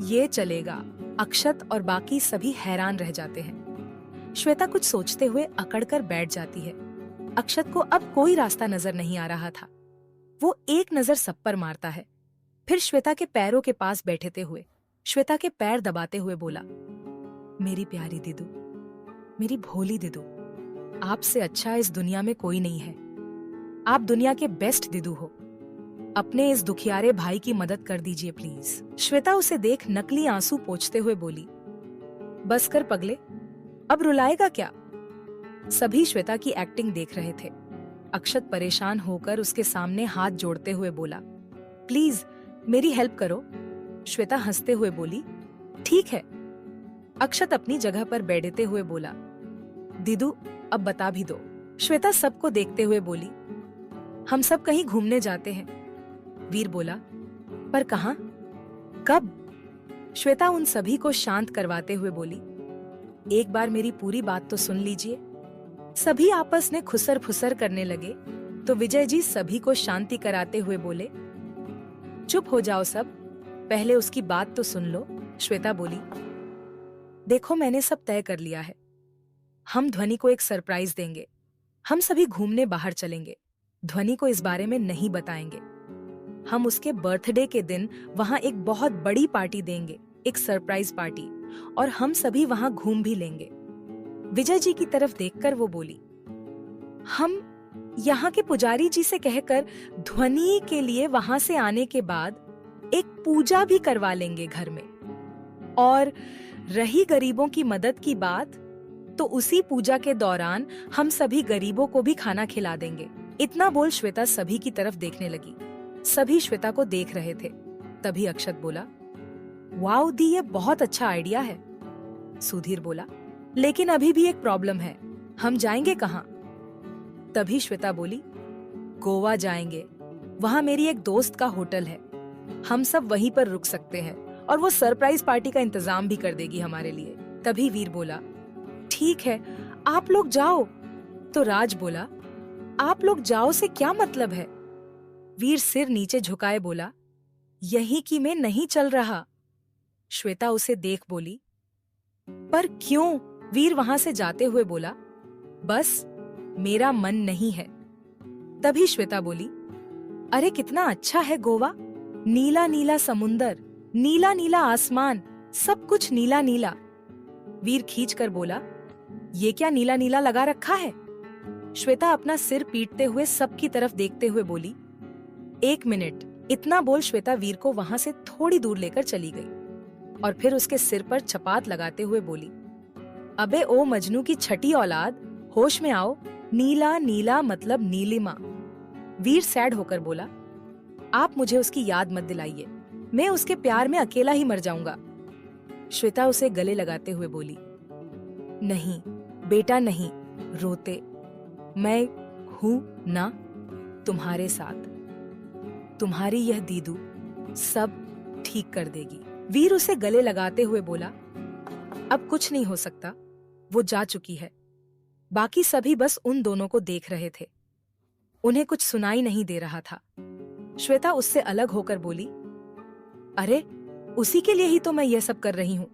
ये चलेगा। अक्षत और बाकी सभी हैरान रह जाते हैं। श्वेता कुछ सोचते हुए अकड़कर बैठ जाती है। अक्षत को अब कोई रास्ता नजर नहीं आ रहा था। वो एक नजर सब पर मारता है, फिर श्वेता के पैरों के पास बैठते हुए श्वेता के पैर दबाते हुए बोला, मेरी प्यारी दीदू, मेरी भोली दीदू, आपसे अच्छा इस दुनिया में कोई नहीं है। आप दुनिया के बेस्ट दीदू हो। अपने इस दुखियारे भाई की मदद कर दीजिए प्लीज। श्वेता उसे देख नकली आंसू पोंछते हुए बोली, बस कर पगले, अब रुलाएगा क्या? सभी श्वेता की एक्टिंग देख रहे थे। अक्षत परेशान होकर उसके सामने हाथ जोड़ते हुए बोला, प्लीज मेरी हेल्प करो। श्वेता हंसते हुए बोली, ठीक है। अक्षत अपनी जगह पर बैठते हुए बोला, दीदू अब बता भी दो। श्वेता सबको देखते हुए बोली, हम सब कहीं घूमने जाते हैं। वीर बोला, पर कहाँ, कब? श्वेता उन सभी को शांत करवाते हुए बोली, एक बार मेरी पूरी बात तो सुन लीजिए। सभी आपस में खुसर फुसर करने लगे तो विजय जी सभी को शांति कराते हुए बोले, चुप हो जाओ सब, पहले उसकी बात तो सुन लो। श्वेता बोली, देखो मैंने सब तय कर लिया है। हम ध्वनि को एक सरप्राइज देंगे। हम सभी घूमने बाहर चलेंगे। ध्वनि को इस बारे में नहीं बताएंगे। हम उसके बर्थडे के दिन वहां एक बहुत बड़ी पार्टी देंगे, एक सरप्राइज पार्टी, और हम सभी वहां घूम भी लेंगे। विजय जी की तरफ देखकर वो बोली, हम यहाँ के पुजारी जी से कहकर ध्वनि के लिए वहां से आने के बाद एक पूजा भी करवा लेंगे घर में। और रही गरीबों की मदद की बात, तो उसी पूजा के दौरान हम सभी गरीबों को भी खाना खिला देंगे। इतना बोल श्वेता सभी की तरफ देखने लगी। सभी श्वेता को देख रहे थे। तभी अक्षत बोला, वाओ दी, ये बहुत अच्छा आइडिया है। सुधीर बोला, लेकिन अभी भी एक प्रॉब्लम है, हम जाएंगे कहाँ? तभी श्वेता बोली, गोवा जाएंगे। वहां मेरी एक दोस्त का होटल है, हम सब वहीं पर रुक सकते हैं और वो सरप्राइज पार्टी का इंतजाम भी कर देगी हमारे लिए। तभी वीर बोला, ठीक है आप लोग जाओ। तो राज बोला, आप लोग जाओ से क्या मतलब है? वीर सिर नीचे झुकाए बोला, यही कि मैं नहीं चल रहा। श्वेता उसे देख बोली, पर क्यों? वीर वहां से जाते हुए बोला, बस मेरा मन नहीं है। तभी श्वेता बोली, अरे कितना अच्छा है गोवा, नीला नीला समुंदर, नीला नीला आसमान, सब कुछ नीला नीला। वीर खींच कर बोला, ये क्या नीला नीला लगा रखा है? श्वेता अपना सिर पीटते हुए सबकी तरफ देखते हुए बोली, एक मिनट। इतना बोल श्वेता वीर को वहां से थोड़ी दूर लेकर चली गई और फिर उसके सिर पर चपात लगाते हुए बोली, अबे ओ मजनू की छठी औलाद, होश में आओ, नीला नीला मतलब नीलिमा। वीर सैड होकर बोला, आप मुझे उसकी याद मत दिलाइए, मैं उसके प्यार में अकेला ही मर जाऊंगा। श्वेता उसे गले लगाते हुए बोली, नहीं बेटा नहीं, रोते, मैं हूं ना तुम्हारे साथ। तुम्हारी यह दीदू सब ठीक कर देगी। वीर उसे गले लगाते हुए बोला, अब कुछ नहीं हो सकता, वो जा चुकी है। बाकी सभी बस उन दोनों को देख रहे थे। उन्हें कुछ सुनाई नहीं दे रहा था। श्वेता उससे अलग होकर बोली, अरे उसी के लिए ही तो मैं यह सब कर रही हूं।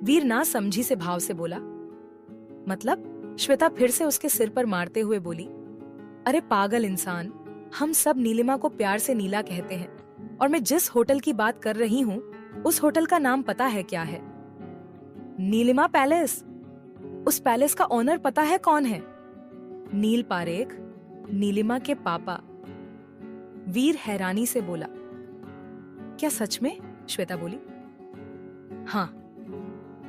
वीर ना समझी से भाव से बोला, मतलब? श्वेता फिर से उसके सिर पर मारते हुए बोली, अरे पागल इंसान, हम सब नीलिमा को प्यार से नीला कहते हैं, और मैं जिस होटल की बात कर रही हूँ उस होटल का नाम पता है क्या है? नीलिमा पैलेस। उस पैलेस का ओनर पता है कौन है? नील पारेख, नीलिमा के पापा। वीर हैरानी से बोला, क्या सच में? श्वेता बोली, हाँ।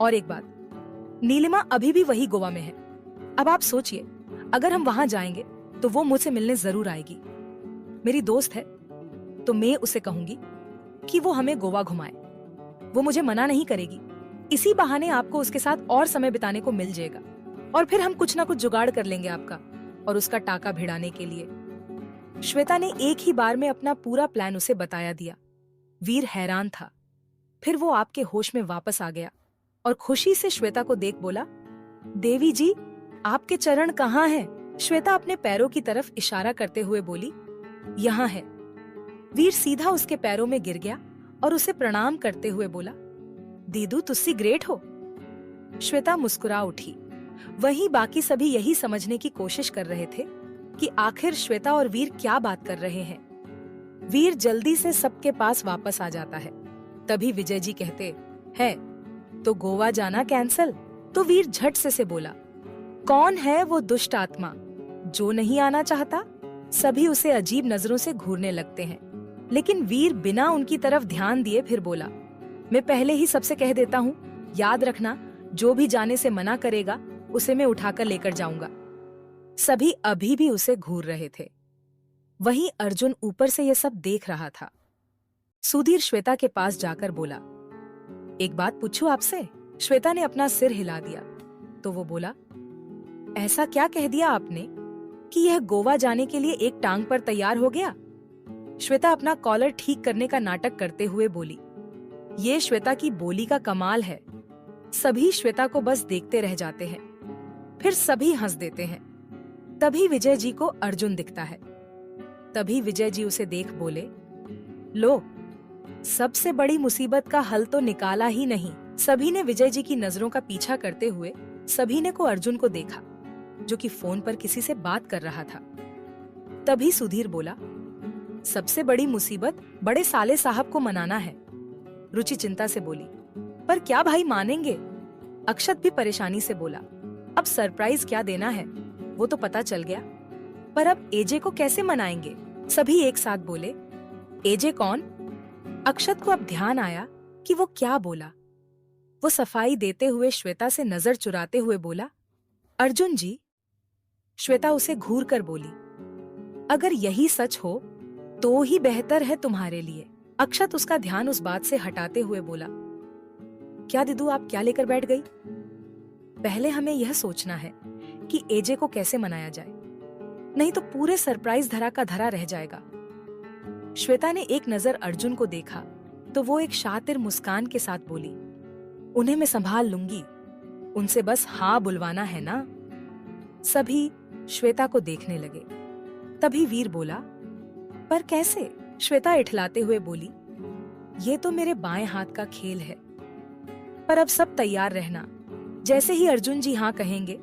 और एक बात, नीलिमा अभी भी वही गोवा में है। अब आप सोचिए, अगर हम वहां जाएंगे तो वो मुझसे मिलने जरूर आएगी। मेरी दोस्त है तो मैं उसे कहूंगी कि वो हमें गोवा घुमाए। वो मुझे मना नहीं करेगी। इसी बहाने आपको उसके साथ और समय बिताने को मिल जाएगा, और फिर हम कुछ ना कुछ जुगाड़ कर लेंगे आपका और उसका टाका भिड़ाने के लिए। श्वेता ने एक ही बार में अपना पूरा प्लान उसे बताया दिया। वीर हैरान था। फिर वो आपके होश में वापस आ गया और खुशी से श्वेता को देख बोला, देवी जी आपके चरण कहाँ हैं? श्वेता अपने पैरों की तरफ इशारा करते हुए बोली, यहाँ है। वीर सीधा उसके पैरों में गिर गया और उसे प्रणाम करते हुए बोला, दीदू तुस्सी ग्रेट हो। श्वेता मुस्कुरा उठी। वहीं बाकी सभी यही समझने की कोशिश कर रहे थे कि आखिर श्वेता और वीर क्या बात कर रहे हैं। वीर जल्दी से सबके पास वापस आ जाता है। तभी विजय जी कहते है तो गोवा जाना कैंसल। तो वीर झट से बोला, कौन है वो दुष्ट आत्मा जो नहीं आना चाहता? सभी उसे अजीब नजरों से घूरने लगते हैं, लेकिन वीर बिना उनकी तरफ ध्यान दिए फिर बोला, मैं पहले ही सबसे कह देता हूँ, याद रखना जो भी जाने से मना करेगा उसे मैं उठाकर लेकर जाऊंगा। सभी अभी भी उसे घूर रहे थे। वहीं अर्जुन ऊपर से यह सब देख रहा था। सुधीर श्वेता के पास जाकर बोला, एक बात पूछूं आपसे? श्वेता ने अपना सिर हिला दिया। तो वो बोला, ऐसा क्या कह दिया आपने कि यह गोवा जाने के लिए एक टांग पर तैयार हो गया? श्वेता अपना कॉलर ठीक करने का नाटक करते हुए बोली। ये श्वेता की बोली का कमाल है। सभी श्वेता को बस देखते रह जाते हैं, फिर सभी हंस देते हैं। तभी विजय जी को अर्जुन दिखता है। तभी विजय जी उसे देख बोले, लो, सबसे बड़ी मुसीबत का हल तो निकाला ही नहीं। सभी ने विजय जी की नजरों का पीछा करते हुए सभी ने को अर्जुन को देखा, जो कि फोन पर किसी से बात कर रहा था। तभी सुधीर बोला, सबसे बड़ी मुसीबत बड़े साले साहब को मनाना है। रुचि चिंता से बोली, पर क्या भाई मानेंगे? अक्षत भी परेशानी से बोला, अब सरप्राइज क्या देना है वो तो पता चल गया, पर अब एजे को कैसे मनाएंगे? सभी एक साथ बोले, एजे कौन? अक्षत को अब ध्यान आया कि वो क्या बोला। वो सफाई देते हुए श्वेता से नजर चुराते हुए बोला, अर्जुन जी। श्वेता उसे घूर कर बोली, अगर यही सच हो तो ही बेहतर है तुम्हारे लिए। अक्षत उसका ध्यान उस बात से हटाते हुए बोला, क्या दीदू, आप क्या लेकर बैठ गई? पहले हमें यह सोचना है कि एजे को कैसे मनाया जाए, नहीं तो पूरे सरप्राइज धरा का धरा रह जाएगा। श्वेता ने एक नजर अर्जुन को देखा तो वो एक शातिर मुस्कान के साथ बोली, उन्हें मैं संभाल लूंगी, उनसे बस हाँ बुलवाना है ना। सभी श्वेता को देखने लगे। तभी वीर बोला, पर कैसे? श्वेता इठलाते हुए बोली, ये तो मेरे बाएं हाथ का खेल है, पर अब सब तैयार रहना। जैसे ही अर्जुन जी हाँ कहेंगे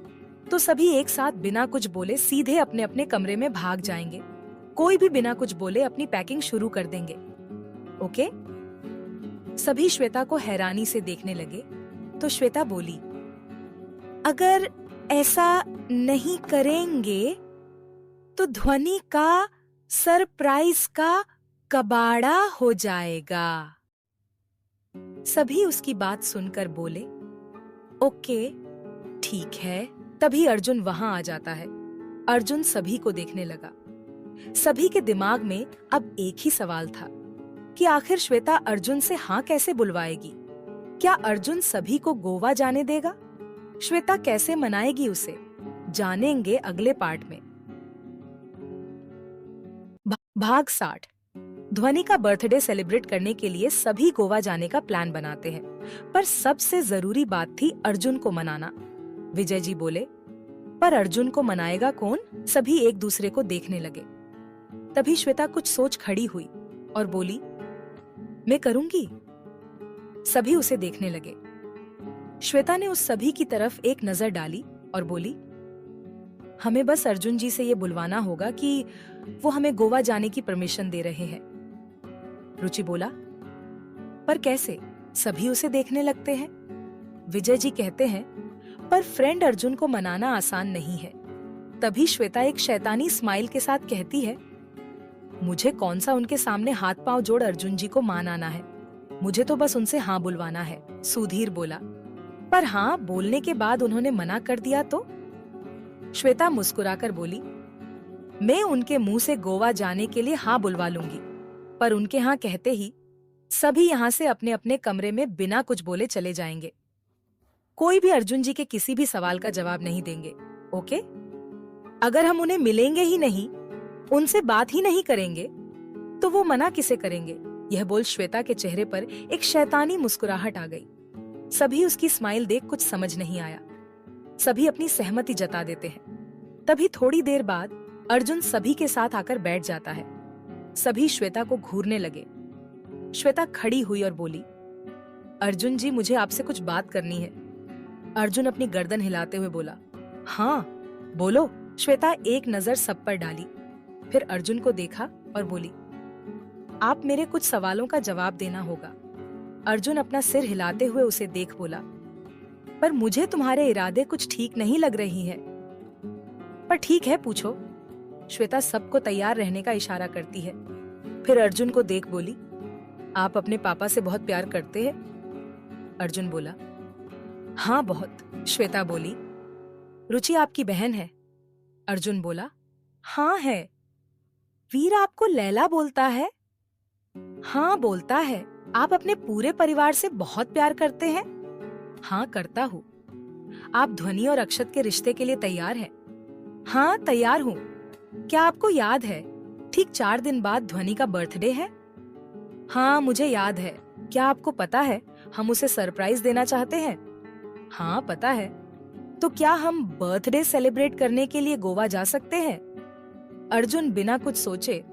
तो सभी एक साथ बिना कुछ बोले सीधे अपने अपने कमरे में भाग जाएंगे। कोई भी बिना कुछ बोले अपनी पैकिंग शुरू कर देंगे। ओके? सभी श्वेता को हैरानी से देखने लगे तो श्वेता बोली, अगर ऐसा नहीं करेंगे तो ध्वनि का सरप्राइज का कबाड़ा हो जाएगा। सभी उसकी बात सुनकर बोले, ओके, ठीक है। तभी अर्जुन वहां आ जाता है। अर्जुन सभी को देखने लगा। सभी के दिमाग में अब एक ही सवाल था कि आखिर श्वेता अर्जुन से हाँ कैसे बुलवाएगी? क्या अर्जुन सभी को गोवा जाने देगा? श्वेता कैसे मनाएगी उसे? जानेंगे अगले पार्ट में। भाग 60। ध्वनि का बर्थडे सेलिब्रेट करने के लिए सभी गोवा जाने का प्लान बनाते हैं, पर सबसे जरूरी बात थी अर्जुन को मनाना। विजय जी बोले, पर अर्जुन को मनाएगा कौन? सभी एक दूसरे को देखने लगे। तभी श्वेता कुछ सोच खड़ी हुई और बोली, मैं करूंगी। सभी उसे देखने लगे। श्वेता ने उस सभी की तरफ एक नजर डाली और बोली, हमें बस अर्जुन जी से ये बुलवाना होगा कि वो हमें गोवा जाने की परमिशन दे रहे हैं। रुचि बोला, पर कैसे? सभी उसे देखने लगते हैं। विजय जी कहते हैं, पर फ्रेंड अर्जुन को मनाना आसान नहीं है। तभी श्वेता एक शैतानी स्माइल के साथ कहती है, मुझे कौन सा उनके सामने हाथ पांव जोड़ अर्जुन जी को मान आना है, मुझे तो बस उनसे हाँ बुलवाना है। सुधीर बोला, पर हाँ बोलने के बाद उन्होंने मना कर दिया तो? श्वेता मुस्कुराकर बोली, मैं उनके मुंह से गोवा जाने के लिए हाँ बुलवा लूंगी, पर उनके हाँ कहते ही सभी यहाँ से अपने अपने कमरे में बिना कुछ बोले चले जाएंगे। कोई भी अर्जुन जी के किसी भी सवाल का जवाब नहीं देंगे। ओके? अगर हम उन्हें मिलेंगे ही नहीं, उनसे बात ही नहीं करेंगे, तो वो मना किसे करेंगे? यह बोल श्वेता के चेहरे पर एक शैतानी मुस्कुराहट आ गई। सभी उसकी स्माइल देख कुछ समझ नहीं आया। सभी अपनी सहमति जता देते हैं। तभी थोड़ी देर बाद अर्जुन सभी के साथ आकर बैठ जाता है। सभी श्वेता को घूरने लगे। श्वेता खड़ी हुई और बोली, अर्जुन जी, मुझे आपसे कुछ बात करनी है। अर्जुन अपनी गर्दन हिलाते हुए बोला, हाँ बोलो। श्वेता एक नजर सब पर डाली, फिर अर्जुन को देखा और बोली, आप मेरे कुछ सवालों का जवाब देना होगा। अर्जुन अपना सिर हिलाते हुए उसे देख बोला, पर मुझे तुम्हारे इरादे कुछ ठीक नहीं लग रही है। पर ठीक है, पूछो। श्वेता सबको तैयार रहने का इशारा करती है। फिर अर्जुन को देख बोली, आप अपने पापा से बहुत प्यार करते हैं? अर्जुन बोला, हाँ बहुत। श्वेता बोली, रुचि आपकी बहन है? अर्जुन बोला, हाँ है। वीर आपको लैला बोलता है? हाँ बोलता है। आप अपने पूरे परिवार से बहुत प्यार करते हैं? हाँ करता हूँ। आप ध्वनि और अक्षत के रिश्ते के लिए तैयार हैं? हाँ तैयार हूँ। क्या आपको याद है ठीक 4 दिन बाद ध्वनि का बर्थडे है? हाँ मुझे याद है। क्या आपको पता है हम उसे सरप्राइज देना चाहते हैं? हाँ पता है। तो क्या हम बर्थडे सेलिब्रेट करने के लिए गोवा जा सकते हैं? अर्जुन बिना कुछ सोचे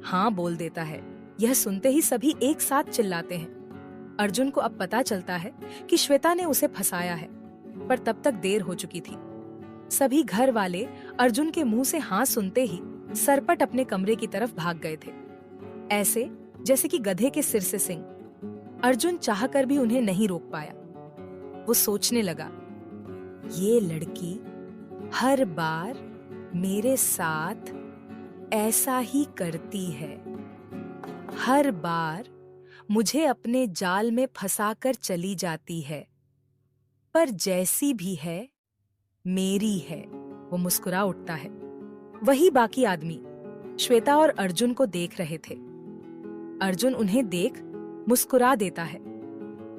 हाँ बोल देता है। यह सुनते ही सभी एक साथ चिल्लाते हैं। अर्जुन को अब पता चलता है कि श्वेता ने उसे फंसाया है, पर तब तक देर हो चुकी थी। सभी घर वाले अर्जुन के मुंह से हाँ सुनते ही सरपट अपने कमरे की तरफ भाग गए थे, ऐसे जैसे कि गधे के सिर से सिंग। अर्जुन चाहकर भी उन्हें नहीं रोक पाया। वो सोचने लगा, ये लड़की हर बार मेरे साथ ऐसा ही करती है। हर बार मुझे अपने जाल में फंसाकर चली जाती है, पर जैसी भी है मेरी है। वो मुस्कुरा उठता है। वही बाकी आदमी श्वेता और अर्जुन को देख रहे थे। अर्जुन उन्हें देख मुस्कुरा देता है।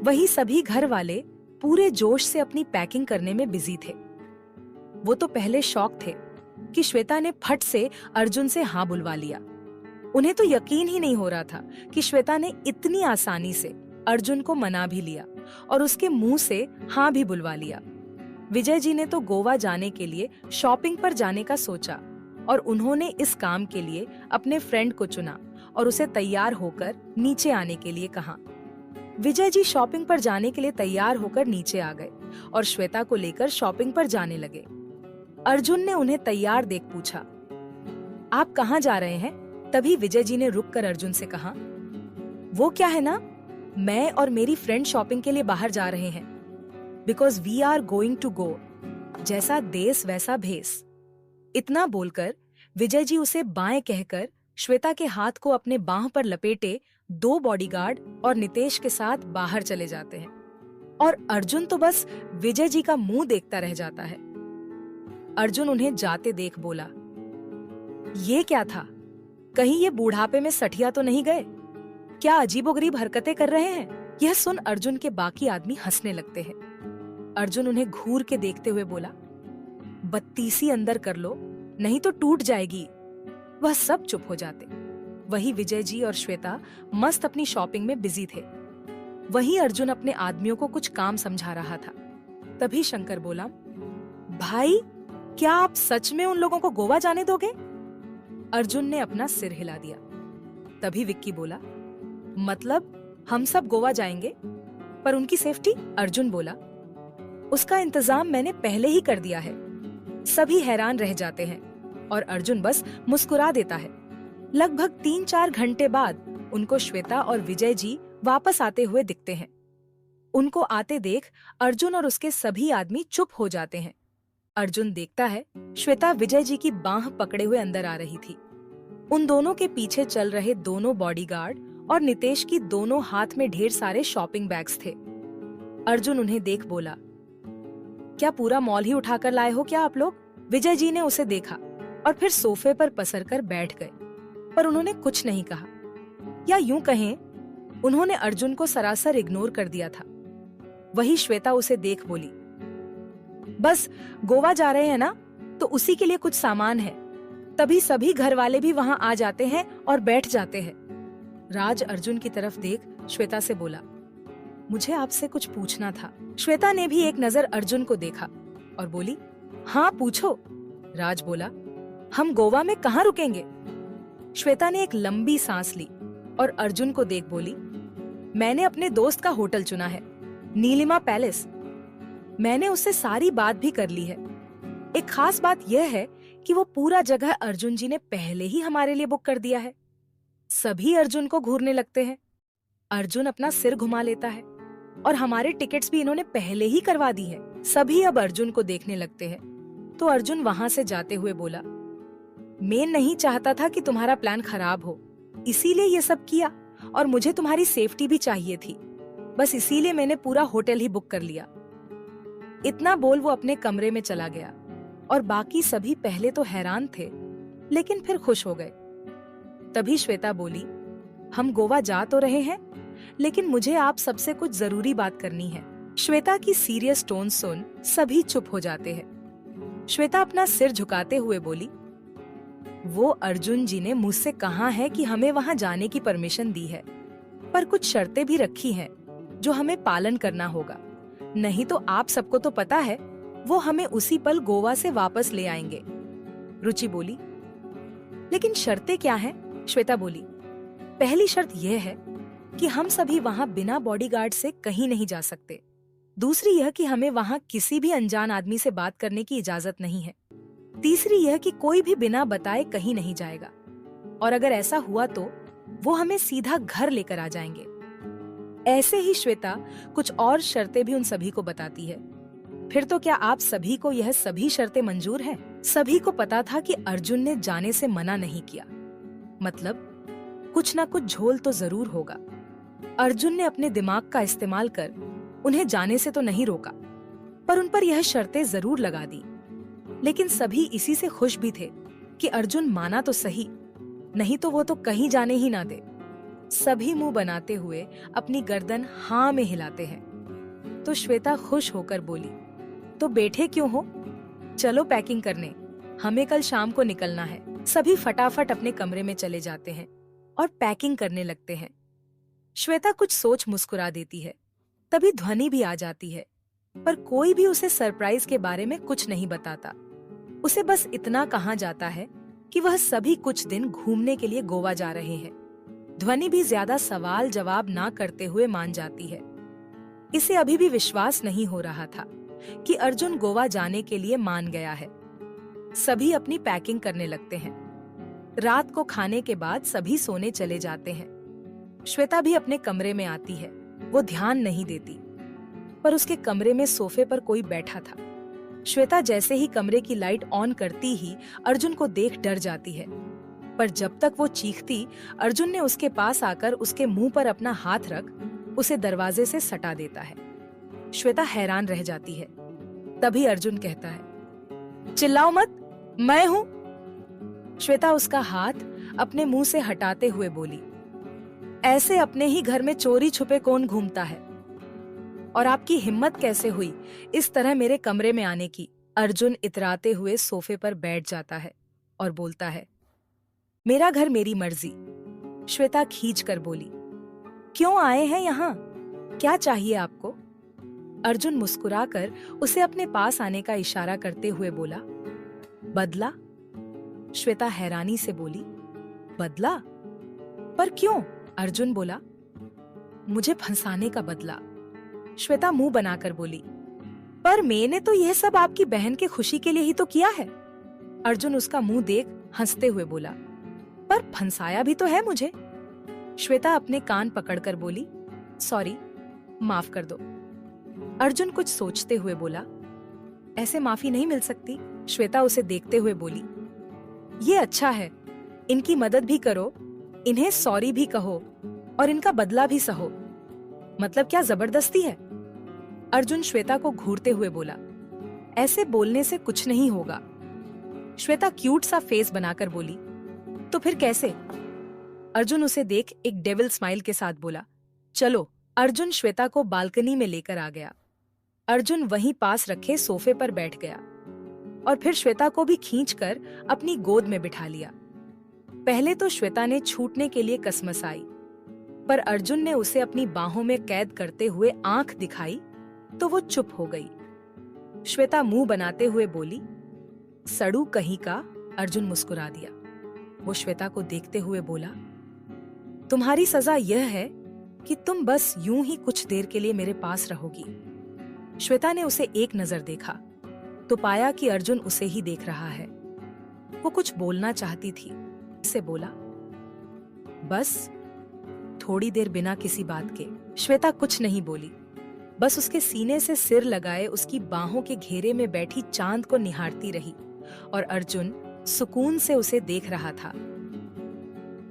वही सभी घर वाले पूरे जोश से अपनी पैकिंग करने में बिजी थे। वो तो पहले शॉक थे कि श्वेता ने फट से अर्जुन से हाँ बुलवा लिया। उन्हें तो यकीन ही नहीं हो रहा था कि श्वेता ने इतनी आसानी से अर्जुन को मना भी लिया और उसके मुंह से हाँ भी बुलवा लिया। विजय जी ने तो गोवा जाने के लिए शॉपिंग पर जाने का सोचा और उन्होंने इस काम के लिए अपने फ्रेंड को चुना और उसे तैयार होकर नीचे आने के लिए कहा। विजय जी शॉपिंग पर जाने के लिए तैयार होकर नीचे आ गए और श्वेता को लेकर शॉपिंग पर जाने लगे। अर्जुन ने उन्हें तैयार देख पूछा, आप कहाँ जा रहे हैं? तभी विजय जी ने रुककर अर्जुन से कहा, वो क्या है ना, मैं और मेरी फ्रेंड शॉपिंग के लिए बाहर जा रहे हैं। Because we are going to go. जैसा देश वैसा भेस। इतना बोलकर विजय जी उसे बाएं कहकर श्वेता के हाथ को अपने बाह पर लपेटे 2 बॉडीगार्ड और नितेश के साथ बाहर चले जाते हैं और अर्जुन तो बस विजय जी का मुंह देखता रह जाता है। अर्जुन उन्हें जाते देख बोला, ये क्या था? कहीं ये बूढ़ापे में सठिया तो नहीं गए? क्या अजीबोगरीब हरकतें कर रहे हैं? यह सुन अर्जुन के बाकी आदमी हंसने लगते हैं। अर्जुन उन्हें घूर के देखते हुए बोला, बत्तीसी अंदर कर लो नहीं तो टूट जाएगी। वह सब चुप हो जाते। वही विजय जी और श्वेता मस्त अपनी शॉपिंग में बिजी थे। वहीं अर्जुन अपने आदमियों को कुछ काम समझा रहा था। तभी शंकर बोला, भाई क्या आप सच में उन लोगों को गोवा जाने दोगे? अर्जुन ने अपना सिर हिला दिया। तभी विक्की बोला, मतलब हम सब गोवा जाएंगे पर उनकी सेफ्टी? अर्जुन बोला, उसका इंतजाम मैंने पहले ही कर दिया है। सभी हैरान रह जाते हैं और अर्जुन बस मुस्कुरा देता है। लगभग 3-4 घंटे बाद उनको श्वेता और विजय जी वापस आते हुए दिखते हैं। उनको आते देख अर्जुन और उसके सभी आदमी चुप हो जाते हैं। अर्जुन देखता है श्वेता विजय जी की बांह पकड़े हुए अंदर आ रही थी। उन दोनों के पीछे चल रहे दोनों बॉडीगार्ड और नितेश की दोनों हाथ में ढेर सारे शॉपिंग बैग्स थे। अर्जुन उन्हें देख बोला, क्या पूरा मॉल ही उठाकर लाए हो क्या आप लोग? विजय जी ने उसे देखा और फिर सोफे पर पसरकर बैठ गए, पर उन्होंने कुछ नहीं कहा, या यूं कहें उन्होंने अर्जुन को सरासर इग्नोर कर दिया था। वही श्वेता उसे देख बोली, बस गोवा जा रहे हैं ना, तो उसी के लिए कुछ सामान है। तभी सभी घर वाले भी वहां आ जाते हैं और बैठ जाते हैं। राज अर्जुन की तरफ देख श्वेता से बोला, मुझे आपसे कुछ पूछना था। श्वेता ने भी एक नजर अर्जुन को देखा और बोली, हाँ पूछो। राज बोला, हम गोवा में कहाँ रुकेंगे? श्वेता ने एक लंबी सांस ली और अर्जुन को देख बोली, मैंने अपने दोस्त का होटल चुना है, नीलिमा पैलेस। मैंने उससे सारी बात भी कर ली है। एक खास बात यह है कि वो पूरा जगह अर्जुन जी ने पहले ही हमारे लिए बुक कर दिया है। सभी अर्जुन को घूरने लगते हैं। अर्जुन अपना सिर घुमा लेता है और हमारे टिकट्स भी इन्होंने पहले ही करवा दी है। सभी अब अर्जुन को देखने लगते हैं। तो अर्जुन वहां से जाते हुए बोला, मैं नहीं चाहता था कि तुम्हारा प्लान खराब हो, इसीलिए ये सब किया, और मुझे तुम्हारी सेफ्टी भी चाहिए थी, बस इसीलिए मैंने पूरा होटल ही बुक कर लिया। इतना बोल वो अपने कमरे में चला गया और बाकी सभी पहले तो हैरान थे, लेकिन फिर खुश हो गए। तभी श्वेता बोली, हम गोवा जा तो रहे हैं, लेकिन मुझे आप सबसे कुछ जरूरी बात करनी है। श्वेता की सीरियस टोन सुन सभी चुप हो जाते हैं। श्वेता अपना सिर झुकाते हुए बोली, वो अर्जुन जी ने मुझसे कहा है कि हमें वहां जाने की परमिशन दी है, पर कुछ शर्तें भी रखी हैं जो हमें पालन करना होगा, नहीं तो आप सबको तो पता है वो हमें उसी पल गोवा से वापस ले आएंगे। रुचि बोली, लेकिन शर्तें क्या हैं? श्वेता बोली, पहली शर्त यह है कि हम सभी वहां बिना बॉडीगार्ड से कहीं नहीं जा सकते। दूसरी यह कि हमें वहां किसी भी अनजान आदमी से बात करने की इजाजत नहीं है। तीसरी यह कि कोई भी बिना बताए कहीं नहीं जाएगा, और अगर ऐसा हुआ तो वो हमें सीधा घर लेकर आ जाएंगे। ऐसे ही श्वेता कुछ और शर्तें भी उन सभी को बताती है। फिर तो क्या आप सभी को यह सभी शर्तें मंजूर हैं? सभी को पता था कि अर्जुन ने जाने से मना नहीं किया, मतलब कुछ ना कुछ झोल तो जरूर होगा। अर्जुन ने अपने दिमाग का इस्तेमाल कर उन्हें जाने से तो नहीं रोका, पर उन पर यह शर्तें जरूर लगा दी। लेकिन सभी इसी से खुश भी थे कि अर्जुन माना तो सही, नहीं तो वो तो कहीं जाने ही ना दे। सभी मुंह बनाते हुए अपनी गर्दन हाँ में हिलाते हैं। तो श्वेता खुश होकर बोली, तो बैठे क्यों हो, चलो पैकिंग करने, हमें कल शाम को निकलना है। सभी फटाफट अपने कमरे में चले जाते हैं और पैकिंग करने लगते हैं। श्वेता कुछ सोच मुस्कुरा देती है। तभी ध्वनि भी आ जाती है, पर कोई भी उसे सरप्राइज के बारे में कुछ नहीं बताता। उसे बस इतना कहा जाता है कि वह सभी कुछ दिन घूमने के लिए गोवा जा रहे हैं। ध्वनि भी ज्यादा सवाल जवाब ना करते हुए मान जाती है। इसे अभी भी विश्वास नहीं हो रहा था कि अर्जुन गोवा जाने के लिए मान गया है। सभी अपनी पैकिंग करने लगते हैं। रात को खाने के बाद सभी सोने चले जाते हैं। श्वेता भी अपने कमरे में आती है। वो ध्यान नहीं देती, पर उसके कमरे में सोफे पर कोई बैठा था। श्वेता जैसे ही कमरे की लाइट ऑन करती ही अर्जुन को देख डर जाती है, पर जब तक वो चीखती, अर्जुन ने उसके पास आकर उसके मुंह पर अपना हाथ रख उसे दरवाजे से सटा देता है। श्वेता हैरान रह जाती है। तभी अर्जुन कहता है, चिल्लाओ मत, मैं हूं। श्वेता उसका हाथ अपने मुंह से हटाते हुए बोली, ऐसे अपने ही घर में चोरी छुपे कौन घूमता है, और आपकी हिम्मत कैसे हुई इस तरह मेरे कमरे में आने की? अर्जुन इतराते हुए सोफे पर बैठ जाता है और बोलता है, मेरा घर मेरी मर्जी। श्वेता खींच कर बोली, क्यों आए हैं यहाँ, क्या चाहिए आपको? अर्जुन मुस्कुराकर उसे अपने पास आने का इशारा करते हुए बोला, बदला। श्वेता हैरानी से बोली, बदला? पर क्यों? अर्जुन बोला, मुझे फंसाने का बदला। श्वेता मुंह बनाकर बोली, पर मैंने तो यह सब आपकी बहन के खुशी के लिए ही तो किया है। अर्जुन उसका मुंह देख हंसते हुए बोला, पर फंसाया भी तो है मुझे। श्वेता अपने कान पकड़कर बोली, सॉरी, माफ कर दो। अर्जुन कुछ सोचते हुए बोला, ऐसे माफी नहीं मिल सकती। श्वेता उसे देखते हुए बोली, ये अच्छा है, इनकी मदद भी करो, इन्हें सॉरी भी कहो और इनका बदला भी सहो। मतलब क्या जबरदस्ती है? अर्जुन श्वेता को घूरते हुए बोला, ऐसे बोलने से कुछ नहीं होगा। श्वेता क्यूट सा फेस बनाकर बोली, तो फिर कैसे? अर्जुन उसे देख एक डेविल स्माइल के साथ बोला, चलो। अर्जुन श्वेता को बालकनी में लेकर आ गया। अर्जुन वहीं पास रखे सोफे पर बैठ गया और फिर श्वेता को भी खींचकर अपनी गोद में बिठा लिया। पहले तो श्वेता ने छूटने के लिए कसमसाई, पर अर्जुन ने उसे अपनी बाहों में कैद करते हुए आंख दिखाई तो वो चुप हो गई। श्वेता मुंह बनाते हुए बोली, सड़ू कहीं का। अर्जुन मुस्कुरा दिया। वो श्वेता को देखते हुए बोला, तुम्हारी सजा यह है कि तुम बस यूं ही कुछ देर के लिए मेरे पास रहोगी। श्वेता ने उसे एक नजर देखा तो पाया कि अर्जुन उसे ही देख रहा है। वो कुछ बोलना चाहती थी, से बोला, बस थोड़ी देर बिना किसी बात के श्वेता कुछ नहीं बोली, बस उसके सीने से सिर लगाए उसकी बाहों के घेरे में बैठी चांद को निहारती रही और अर्जुन सुकून से उसे देख रहा था।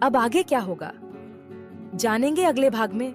अब आगे क्या होगा, जानेंगे अगले भाग में।